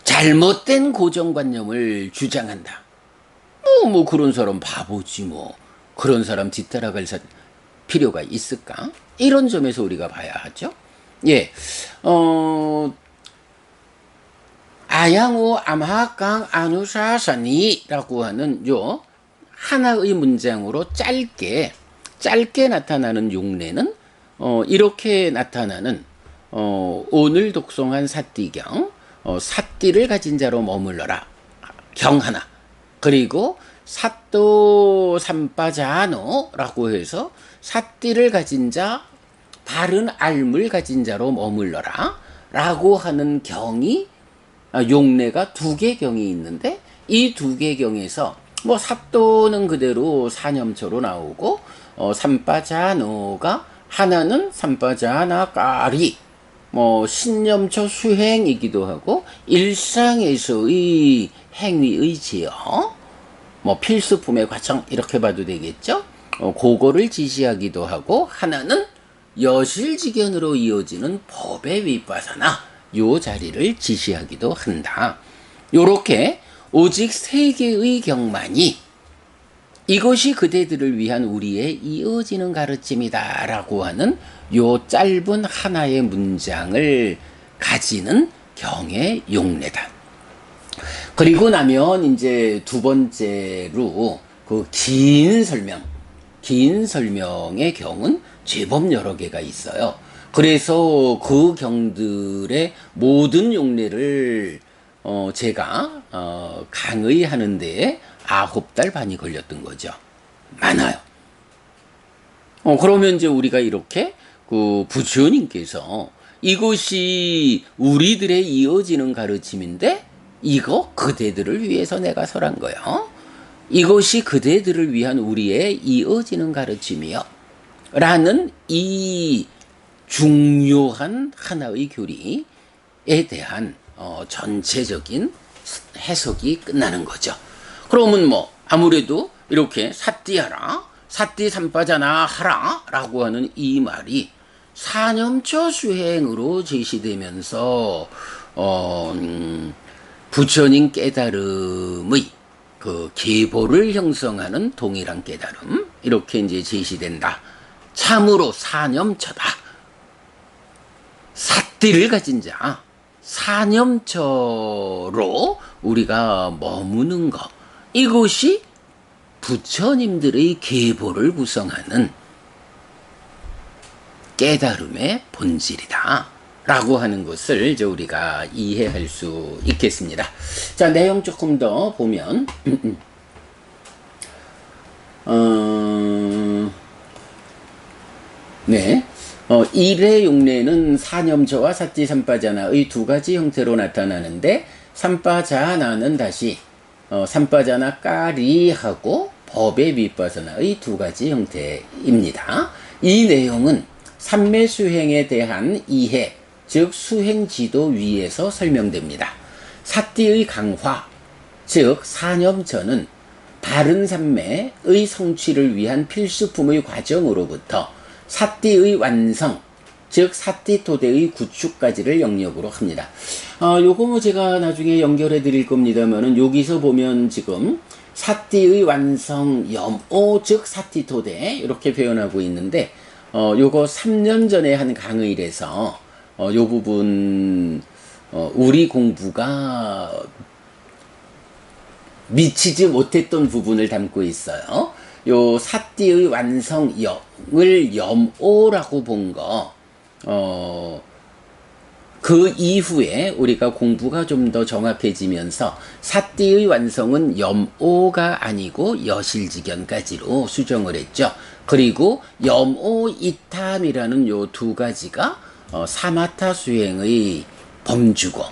잘못된 고정관념을 주장한다. 뭐 그런 사람 바보지 뭐. 그런 사람 뒤따라갈 필요가 있을까? 이런 점에서 우리가 봐야 하죠. 예, 아양오 암하강 아누사사니라고 하는 요 하나의 문장으로 짧게 나타나는 용례는 이렇게 나타나는 오늘 독송한 사띠경, 사띠를 가진 자로 머물러라 경 하나, 그리고 사또 삼바자노라고 해서 사띠를 가진 자, 바른 알물 가진 자로 머물러라 라고 하는 경이, 용례가 2개 경이 있는데, 이 2개 경에서 뭐 사또는 그대로 사념초로 나오고, 삼바자노가 하나는 삼바자나까리 뭐 신념초 수행이기도 하고, 일상에서의 행위의 제어, 뭐 필수품의 과정, 이렇게 봐도 되겠죠. 그거를 지시하기도 하고, 하나는 여실직연으로 이어지는 법의 윗바사나 요 자리를 지시하기도 한다. 요렇게 오직 세 개의 경만이 이것이 그대들을 위한 우리의 이어지는 가르침이다 라고 하는 요 짧은 하나의 문장을 가지는 경의 용례다. 그리고 나면 이제 두 번째로 그 긴 설명의 경은 제법 여러 개가 있어요. 그래서 그 경들의 모든 용례를 제가 강의하는 데에 9달 반이 걸렸던 거죠. 많아요. 그러면 이제 우리가 이렇게 그 부처님께서 이것이 우리들의 이어지는 가르침인데 이거 그대들을 위해서 내가 설한 거예요. 이것이 그대들을 위한 우리의 이어지는 가르침이요. 라는 이 중요한 하나의 교리에 대한 전체적인 해석이 끝나는 거죠. 그러면 뭐 아무래도 이렇게 사띠하라, 사띠 삼빠자나 하라 라고 하는 이 말이 사념처 수행으로 제시되면서 부처님 깨달음의 그 계보를 형성하는 동일한 깨달음 이렇게 이제 제시된다. 참으로 사념처다. 사띠를 가진 자, 사념처로 우리가 머무는 것, 이것이 부처님들의 계보를 구성하는 깨달음의 본질이다 라고 하는 것을 이제 우리가 이해할 수 있겠습니다. 자, 내용 조금 더 보면 네. 일의 용례는 사념처와 사띠 삼빠자나의 두 가지 형태로 나타나는데 삼빠자나는 다시 삼빠자나 까리하고 법의 윗바사나의 두 가지 형태입니다. 이 내용은 삼매 수행에 대한 이해, 즉 수행 지도 위에서 설명됩니다. 사띠의 강화, 즉 사념처는 바른 삼매의 성취를 위한 필수품의 과정으로부터 사띠의 완성, 즉 사띠토대의 구축까지를 영역으로 합니다. 요거 뭐 제가 나중에 연결해 드릴 겁니다만은 여기서 보면 지금 사띠의 완성 염오 즉 사띠토대 이렇게 표현하고 있는데 요거 3년 전에 한 강의에서 요 부분 우리 공부가 미치지 못했던 부분을 담고 있어요. 요 사띠의 완성을 염오라고 본 거, 그 이후에 우리가 공부가 좀 더 정확해지면서 사띠의 완성은 염오가 아니고 여실지견까지로 수정을 했죠. 그리고 염오이탐이라는 요 두 가지가 사마타 수행의 범주고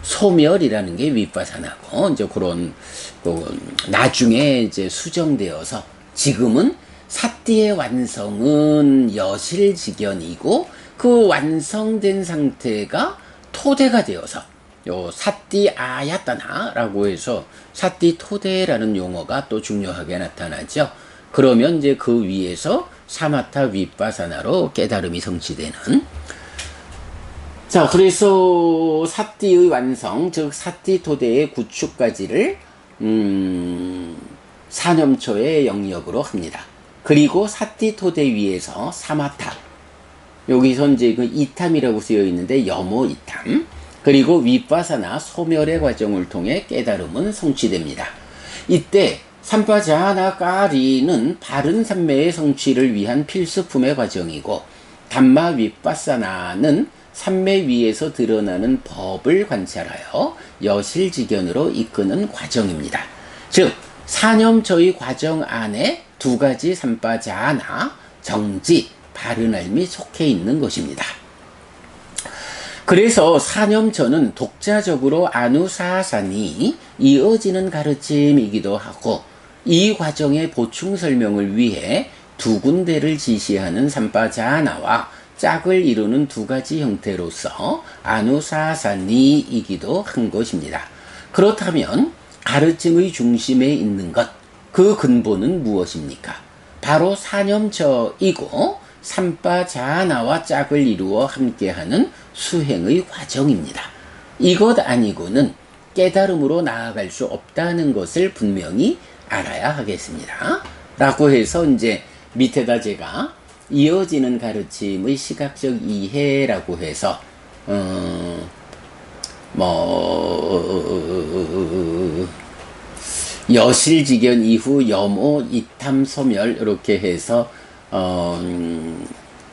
소멸이라는 게 윗바사나고 이제 그런 나중에 이제 수정되어서 지금은 사띠의 완성은 여실지견이고 그 완성된 상태가 토대가 되어서 요 사띠 아야따나라고 해서 사띠 토대라는 용어가 또 중요하게 나타나죠. 그러면 이제 그 위에서 사마타 윗바사나로 깨달음이 성취되는. 자, 그래서 사띠의 완성, 즉 사띠 토대의 구축까지를 사념초의 영역으로 합니다. 그리고 사띠 토대 위에서 사마타, 여기서 이제 그 이탐이라고 쓰여 있는데 염오 이탐, 그리고 윗바사나 소멸의 과정을 통해 깨달음은 성취됩니다. 이때 삼파자나 까리는 바른 삼매의 성취를 위한 필수품의 과정이고, 담마 윗바사나는 삼매 위에서 드러나는 법을 관찰하여 여실지견으로 이끄는 과정입니다. 즉 사념처의 과정 안에 두 가지 삼파자나 정지, 바른 알미 속해 있는 것입니다. 그래서 사념처는 독자적으로 아누사산이 이어지는 가르침이기도 하고, 이 과정의 보충 설명을 위해 두 군데를 지시하는 삼파자나와 짝을 이루는 두 가지 형태로서 아누사산이이기도 한 것입니다. 그렇다면 가르침의 중심에 있는 것, 그 근본은 무엇입니까? 바로 사념처이고 삼파자나와 짝을 이루어 함께하는 수행의 과정입니다. 이것 아니고는 깨달음으로 나아갈 수 없다는 것을 분명히 알아야 하겠습니다. 라고 해서 이제 밑에다 제가 이어지는 가르침의 시각적 이해라고 해서 여실직연 이후 염오 이탐 소멸 이렇게 해서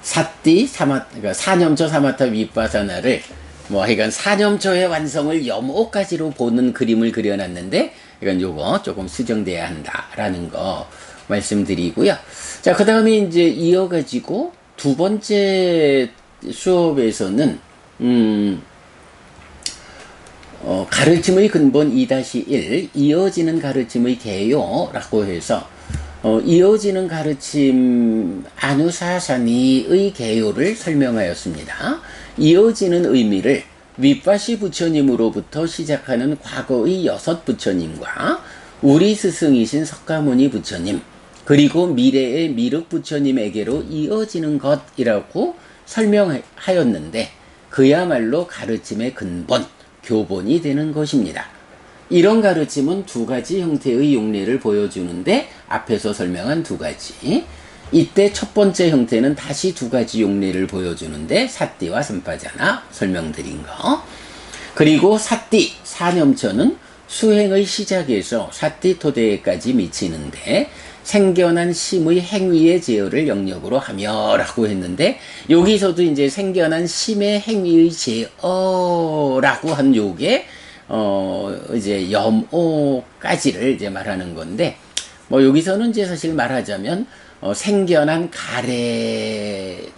사띠 그러니까 사념초 사마타 위빠사나를 하여간 사념초의 완성을 염오까지로 보는 그림을 그려놨는데 이건 요거 조금 수정돼야 한다라는 거 말씀드리고요. 자, 그 다음에 이제 이어가지고 두 번째 수업에서는 가르침의 근본 2-1 이어지는 가르침의 개요라고 해서 이어지는 가르침 아누사사니의 개요를 설명하였습니다. 이어지는 의미를 윗바시 부처님으로부터 시작하는 과거의 6 부처님과 우리 스승이신 석가모니 부처님 그리고 미래의 미륵 부처님에게로 이어지는 것이라고 설명하였는데 그야말로 가르침의 근본, 교본이 되는 것입니다. 이런 가르침은 2가지 형태의 용례를 보여주는데 앞에서 설명한 2가지. 이때 첫 번째 형태는 다시 2가지 용례를 보여주는데 사띠와 삼파자나 설명드린 거. 그리고 사띠, 사념처는 수행의 시작에서 사띠 토대까지 미치는데 생겨난 심의 행위의 제어를 영역으로 하며라고 했는데 여기서도 이제 생겨난 심의 행위의 제어라고 한 요게 이제 염오까지를 이제 말하는 건데 여기서는 이제 사실 말하자면 생겨난 가래의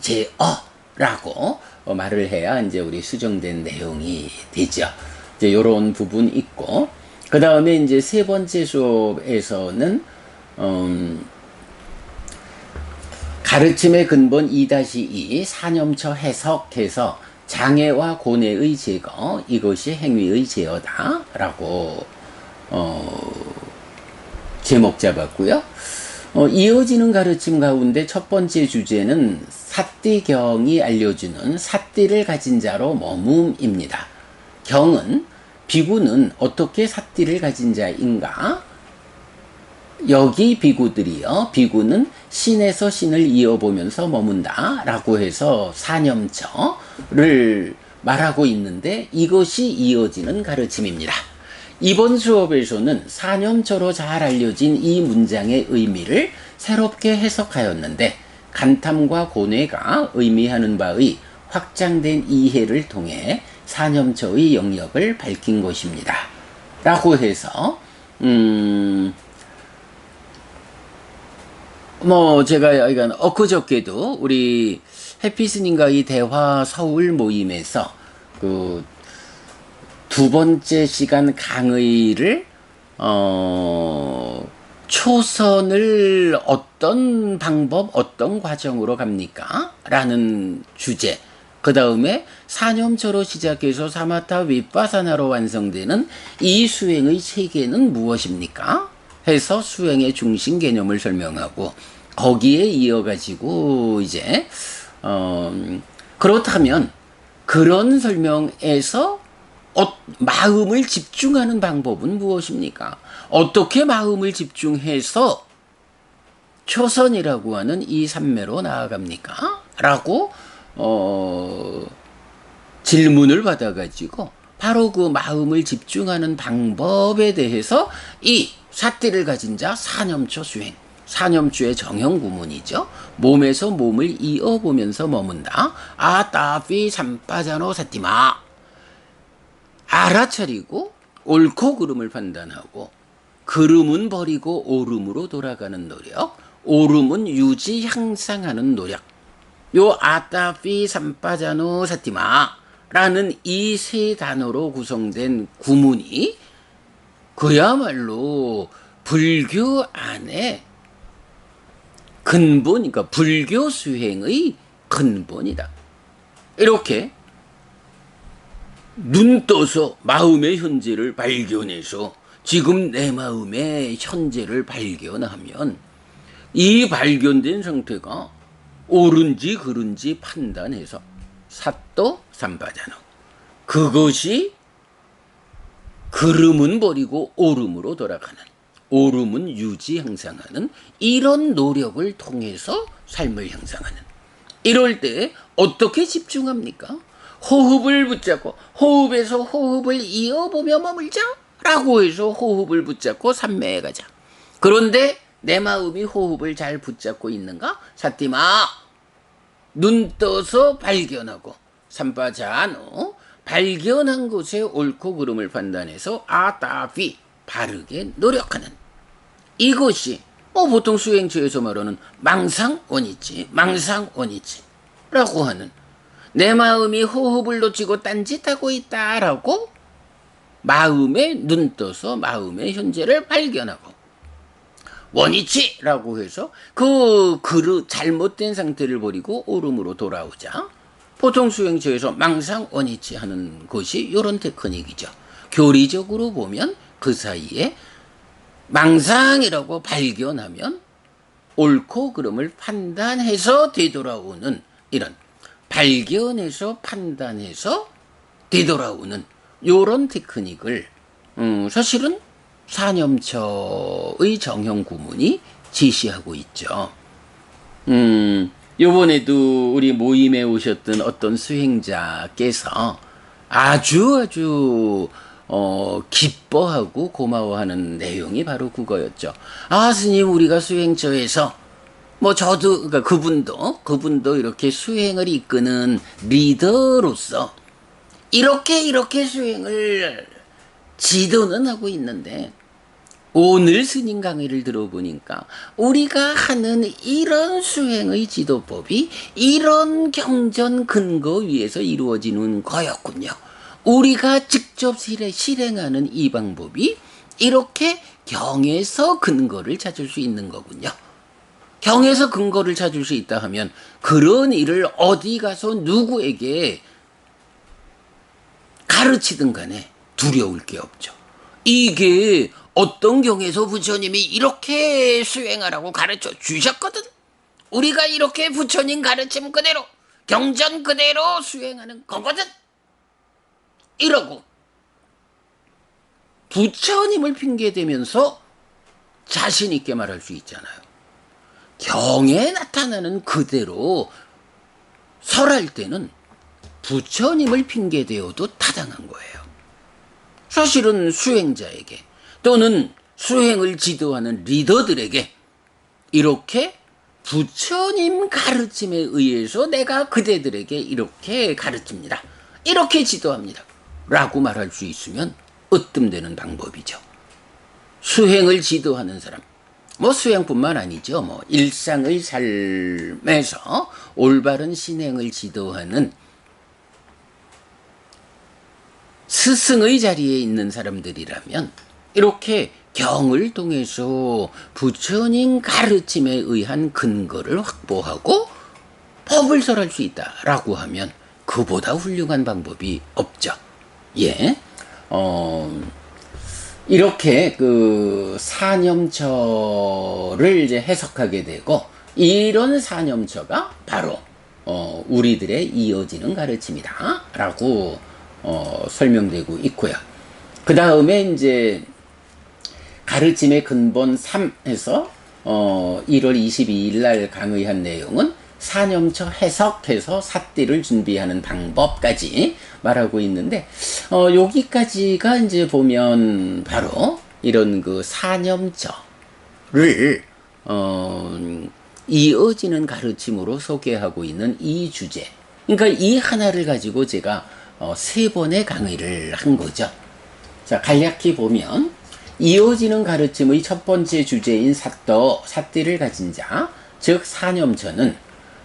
제어라고 말을 해야 이제 우리 수정된 내용이 되죠. 이제 요런 부분 있고 그 다음에 이제 세 번째 수업에서는 가르침의 근본 2-2 사념처 해석해서 장애와 고뇌의 제거 이것이 행위의 제어다 라고 제목 잡았고요. 이어지는 가르침 가운데 첫 번째 주제는 사띠경이 알려주는 사띠를 가진 자로 머뭅입니다. 경은 비구는 어떻게 사띠를 가진 자인가? 여기 비구들이요. 비구는 신에서 신을 이어보면서 머문다 라고 해서 사념처를 말하고 있는데 이것이 이어지는 가르침입니다. 이번 수업에서는 사념처로 잘 알려진 이 문장의 의미를 새롭게 해석하였는데 간탐과 고뇌가 의미하는 바의 확장된 이해를 통해 사념처의 영역을 밝힌 것입니다. 라고 해서 제가 이건 엊그저께도 우리 해피스님과의 대화 서울 모임에서 그 2번째 시간 강의를 초선을 어떤 방법, 어떤 과정으로 갑니까? 라는 주제. 그 다음에 사념처로 시작해서 사마타 윗바사나로 완성되는 이 수행의 체계는 무엇입니까? 해서 수행의 중심 개념을 설명하고 거기에 이어가지고 이제 그렇다면 그런 설명에서 마음을 집중하는 방법은 무엇입니까? 어떻게 마음을 집중해서 초선이라고 하는 이 삼매로 나아갑니까? 라고 질문을 받아가지고 바로 그 마음을 집중하는 방법에 대해서 이 사띠를 가진 자 사념초 수행, 사념주의 정형 구문이죠. 몸에서 몸을 이어보면서 머문다. 아따피 삼빠자노 사띠마. 알아차리고 옳고 그름을 판단하고 그름은 버리고 옳음으로 돌아가는 노력, 옳음은 유지 향상하는 노력. 요 아따피 삼빠자노 사띠마 라는 이 세 단어로 구성된 구문이 그야말로 불교 안에 근본, 그러니까 불교 수행의 근본이다. 이렇게 눈 떠서 마음의 현재를 발견해서 지금 내 마음의 현재를 발견하면 이 발견된 상태가 옳은지 그른지 판단해서 사또 삼바자노, 그것이 그름은 버리고 오름으로 돌아가는, 오름은 유지 향상하는 이런 노력을 통해서 삶을 향상하는. 이럴 때 어떻게 집중합니까? 호흡을 붙잡고 호흡에서 호흡을 이어보며 머물자 라고 해서 호흡을 붙잡고 삼매에 가자. 그런데 내 마음이 호흡을 잘 붙잡고 있는가? 사띠마, 눈 떠서 발견하고 삼바자노, 발견한 곳에 옳고 그름을 판단해서 아따비, 바르게 노력하는. 이것이 보통 수행처에서 말하는 망상원이치, 망상원이치라고 하는, 내 마음이 호흡을 놓치고 딴짓하고 있다라고 마음에 눈 떠서 마음의 현재를 발견하고, 원이치라고 해서 그 잘못된 상태를 버리고 오름으로 돌아오자. 보통 수행처에서 망상 원이치 하는 것이 이런 테크닉이죠. 교리적으로 보면 그 사이에 망상이라고 발견하면 옳고 그름을 판단해서 되돌아오는, 이런 발견해서 판단해서 되돌아오는 이런 테크닉을 사실은 사념처의 정형 구문이 제시하고 있죠. 요번에도 우리 모임에 오셨던 어떤 수행자께서 아주 기뻐하고 고마워하는 내용이 바로 그거였죠. 아, 스님, 우리가 수행처에서 저도, 그러니까 그분도 이렇게 수행을 이끄는 리더로서 이렇게 수행을 지도는 하고 있는데, 오늘 스님 강의를 들어보니까 우리가 하는 이런 수행의 지도법이 이런 경전 근거 위에서 이루어지는 거였군요. 우리가 직접 실행하는 이 방법이 이렇게 경에서 근거를 찾을 수 있는 거군요. 경에서 근거를 찾을 수 있다 하면 그런 일을 어디 가서 누구에게 가르치든 간에 두려울 게 없죠. 이게 어떤 경에서 부처님이 이렇게 수행하라고 가르쳐 주셨거든. 우리가 이렇게 부처님 가르침 그대로, 경전 그대로 수행하는 거거든. 이러고 부처님을 핑계대면서 자신 있게 말할 수 있잖아요. 경에 나타나는 그대로 설할 때는 부처님을 핑계대어도 타당한 거예요. 사실은 수행자에게 또는 수행을 지도하는 리더들에게 이렇게 부처님 가르침에 의해서 내가 그대들에게 이렇게 가르칩니다, 이렇게 지도합니다 라고 말할 수 있으면 으뜸되는 방법이죠. 수행을 지도하는 사람, 수행뿐만 아니죠. 일상의 삶에서 올바른 신행을 지도하는 스승의 자리에 있는 사람들이라면 이렇게 경을 통해서 부처님 가르침에 의한 근거를 확보하고 법을 설할 수 있다라고 하면 그보다 훌륭한 방법이 없죠. 예. 이렇게 그 사념처를 이제 해석하게 되고, 이런 사념처가 바로 우리들의 이어지는 가르침이다 라고 설명되고 있고요. 그 다음에 이제 가르침의 근본 3에서 1월 22일 날 강의한 내용은 사념처 해석해서 사띠를 준비하는 방법까지 말하고 있는데, 여기까지가 이제 보면 바로 이런 그 사념처를 이어지는 가르침으로 소개하고 있는 이 주제. 그러니까 이 하나를 가지고 제가 3번의 강의를 한 거죠. 자, 간략히 보면 이어지는 가르침의 첫 번째 주제인 사띠를 가진 자, 즉 사념처는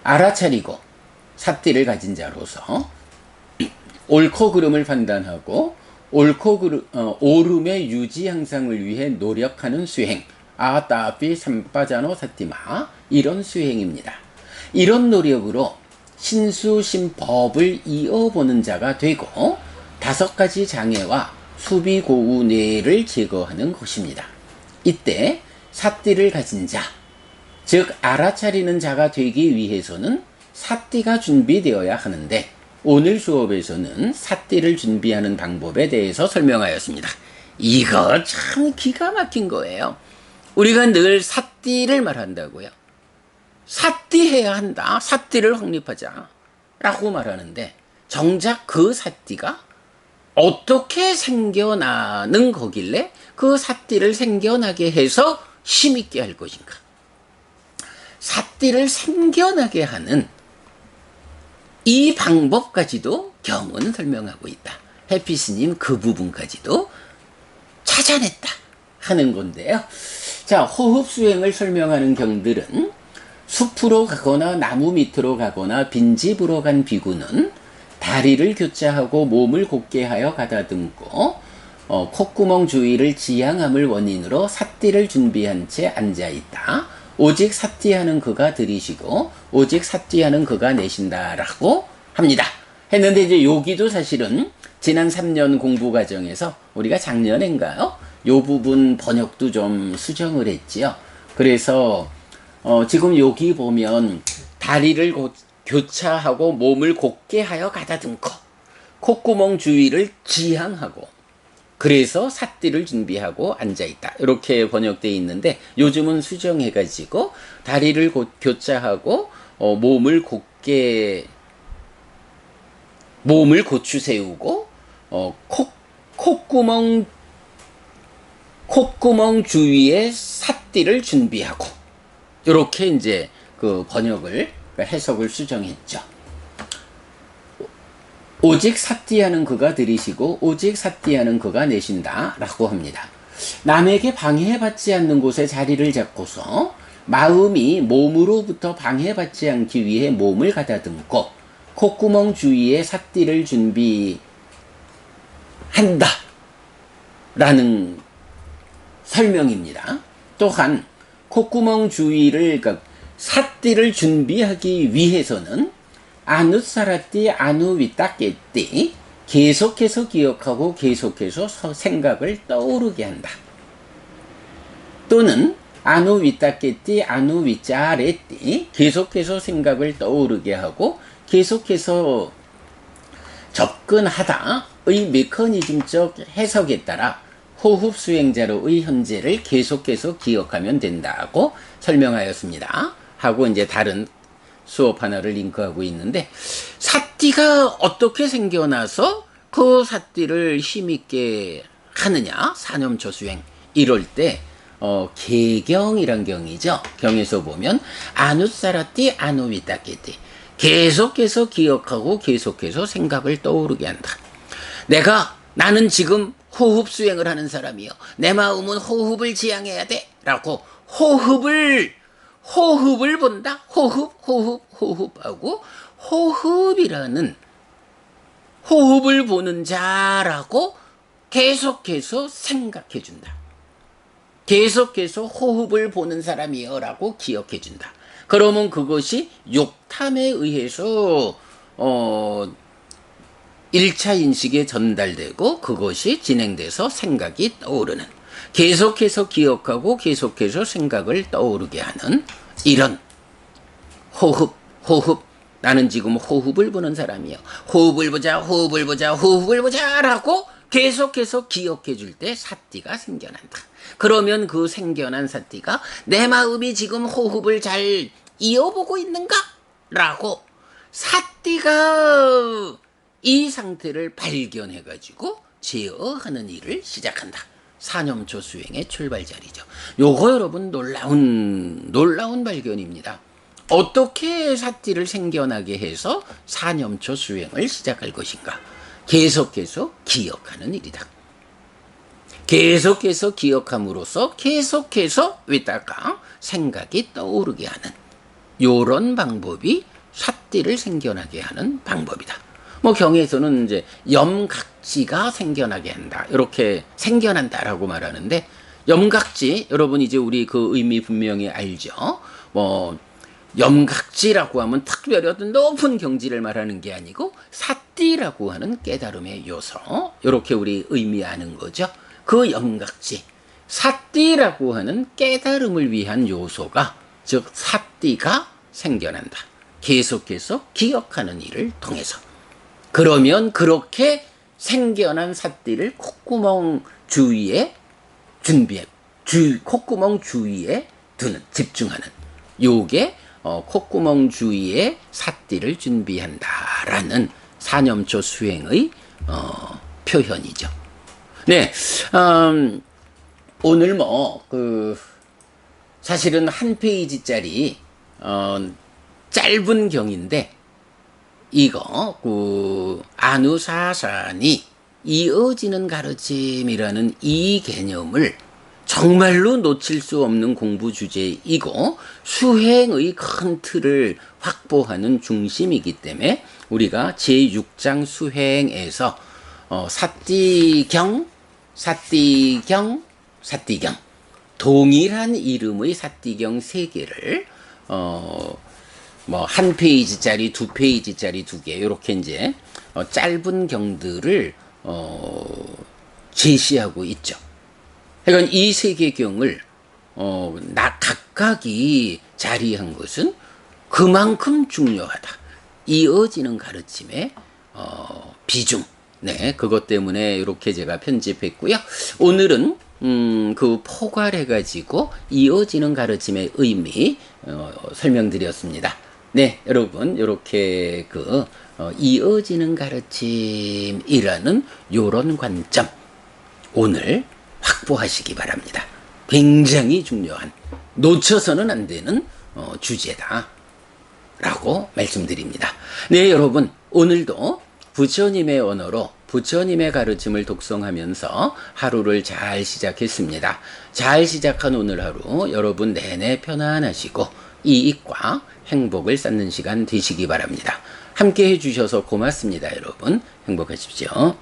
알아차리고 사띠를 가진 자로서 옳고 그름을 판단하고 오름의 유지 향상을 위해 노력하는 수행, 아따피 삼바자노 사티마, 이런 수행입니다. 이런 노력으로 신수심법을 이어보는 자가 되고 5가지 장애와 수비고우뇌를 제거하는 것입니다. 이때 사띠를 가진 자, 즉 알아차리는 자가 되기 위해서는 사띠가 준비되어야 하는데, 오늘 수업에서는 사띠를 준비하는 방법에 대해서 설명하였습니다. 이거 참 기가 막힌 거예요. 우리가 늘 삿띠를 말한다고요. 삿띠해야 한다. 삿띠를 확립하자. 라고 말하는데 정작 그 삿띠가 어떻게 생겨나는 거길래 그 삿띠를 생겨나게 해서 힘있게 할 것인가. 삿띠를 생겨나게 하는 이 방법까지도 경은 설명하고 있다. 해피스님 그 부분까지도 찾아냈다 하는 건데요. 자, 호흡 수행을 설명하는 경들은 숲으로 가거나 나무 밑으로 가거나 빈집으로 간 비구는 다리를 교차하고 몸을 곧게 하여 가다듬고 콧구멍 주위를 지향함을 원인으로 삿띠를 준비한 채 앉아있다. 오직 삿띠하는 그가 들이쉬고 오직 삿띠하는 그가 내쉰다라고 합니다. 했는데 이제 여기도 사실은 지난 3년 공부 과정에서 우리가 작년인가요? 요 부분 번역도 좀 수정을 했지요. 그래서 지금 여기 보면 다리를 교차하고 몸을 곧게 하여 가다듬고 콧구멍 주위를 지향하고 그래서 삿띠를 준비하고 앉아있다. 이렇게 번역되어 있는데 요즘은 수정해가지고 다리를 교차하고 몸을 고추 세우고 콧구멍 주위에 삿띠를 준비하고 이렇게 이제 그 번역을 해석을 수정했죠. 오직 삿띠하는 그가 들이쉬고 오직 삿띠하는 그가 내쉰다 라고 합니다. 남에게 방해받지 않는 곳에 자리를 잡고서 마음이 몸으로부터 방해받지 않기 위해 몸을 가다듬고 콧구멍 주위에 삿띠를 준비한다 라는 설명입니다. 또한 콧구멍 주위를 삿띠를 준비하기 위해서는 아누사라띠 아누위따깨띠 계속해서 기억하고 계속해서 생각을 떠오르게 한다. 또는 아누위따깨띠 아누위짜레띠 계속해서 생각을 떠오르게 하고 계속해서 접근하다의 메커니즘적 해석에 따라 호흡 수행자로의 현재를 계속해서 기억하면 된다고 설명하였습니다. 하고 이제 다른 수업 하나를 링크하고 있는데 삿띠가 어떻게 생겨나서 그 삿띠를 힘있게 하느냐 사념초 수행 이럴 때 계경이란 경이죠. 경에서 보면 아누사라띠 아누위따깨띠 계속해서 기억하고 계속해서 생각을 떠오르게 한다. 나는 지금 호흡 수행을 하는 사람이요. 내 마음은 호흡을 지향해야 돼. 라고 호흡을 본다. 호흡하고 호흡이라는 호흡을 보는 자라고 계속해서 생각해 준다. 계속해서 호흡을 보는 사람이요. 라고 기억해 준다. 그러면 그것이 욕탐에 의해서 1차 인식에 전달되고 그것이 진행돼서 생각이 떠오르는 계속해서 기억하고 계속해서 생각을 떠오르게 하는 이런 호흡 나는 지금 호흡을 보는 사람이요. 호흡을 보자 라고 계속해서 기억해 줄 때 삿띠가 생겨난다. 그러면 그 생겨난 삿띠가 내 마음이 지금 호흡을 잘 이어보고 있는가? 라고 삿띠가 이 상태를 발견해가지고 제어하는 일을 시작한다. 사념초 수행의 출발 자리죠. 요거 여러분 놀라운 발견입니다. 어떻게 삿띠를 생겨나게 해서 사념초 수행을 시작할 것인가? 계속해서 기억하는 일이다. 계속해서 기억함으로써 계속해서 위다가 생각이 떠오르게 하는 요런 방법이 삿띠를 생겨나게 하는 방법이다. 경에서는 이제 염각지가 생겨나게 한다. 이렇게 생겨난다라고 말하는데 염각지 여러분 이제 우리 그 의미 분명히 알죠. 염각지라고 하면 특별히 어떤 높은 경지를 말하는 게 아니고 삿띠라고 하는 깨달음의 요소. 이렇게 우리 의미하는 거죠. 그 염각지 삿띠라고 하는 깨달음을 위한 요소가 즉 삿띠가 생겨난다. 계속해서 기억하는 일을 통해서. 그러면 그렇게 생겨난 삿띠를 콧구멍 주위에 콧구멍 주위에 두는, 집중하는. 요게 콧구멍 주위에 삿띠를 준비한다라는 사념초 수행의 표현이죠. 네, 오늘 사실은 한 페이지짜리 짧은 경인데, 이거 안우사산이 이어지는 가르침이라는 이 개념을 정말로 놓칠 수 없는 공부 주제이고 수행의 큰 틀을 확보하는 중심이기 때문에 우리가 제6장 수행에서 삿띠경 동일한 이름의 삿띠경 3개를 한 페이지짜리, 2페이지짜리 2개, 이렇게 이제 짧은 경들을 제시하고 있죠. 그러니까 이 3개 경을 각각이 자리한 것은 그만큼 중요하다. 이어지는 가르침의 비중. 네, 그것 때문에 이렇게 제가 편집했고요. 오늘은 포괄해가지고 이어지는 가르침의 의미 설명드렸습니다. 네, 여러분, 이렇게 이어지는 가르침이라는 요런 관점 오늘 확보하시기 바랍니다. 굉장히 중요한, 놓쳐서는 안 되는 주제다 라고 말씀드립니다. 네, 여러분, 오늘도 부처님의 언어로 부처님의 가르침을 독송하면서 하루를 잘 시작했습니다. 잘 시작한 오늘 하루 여러분 내내 편안하시고 이익과 행복을 쌓는 시간 되시기 바랍니다. 함께 해주셔서 고맙습니다. 여러분, 행복하십시오.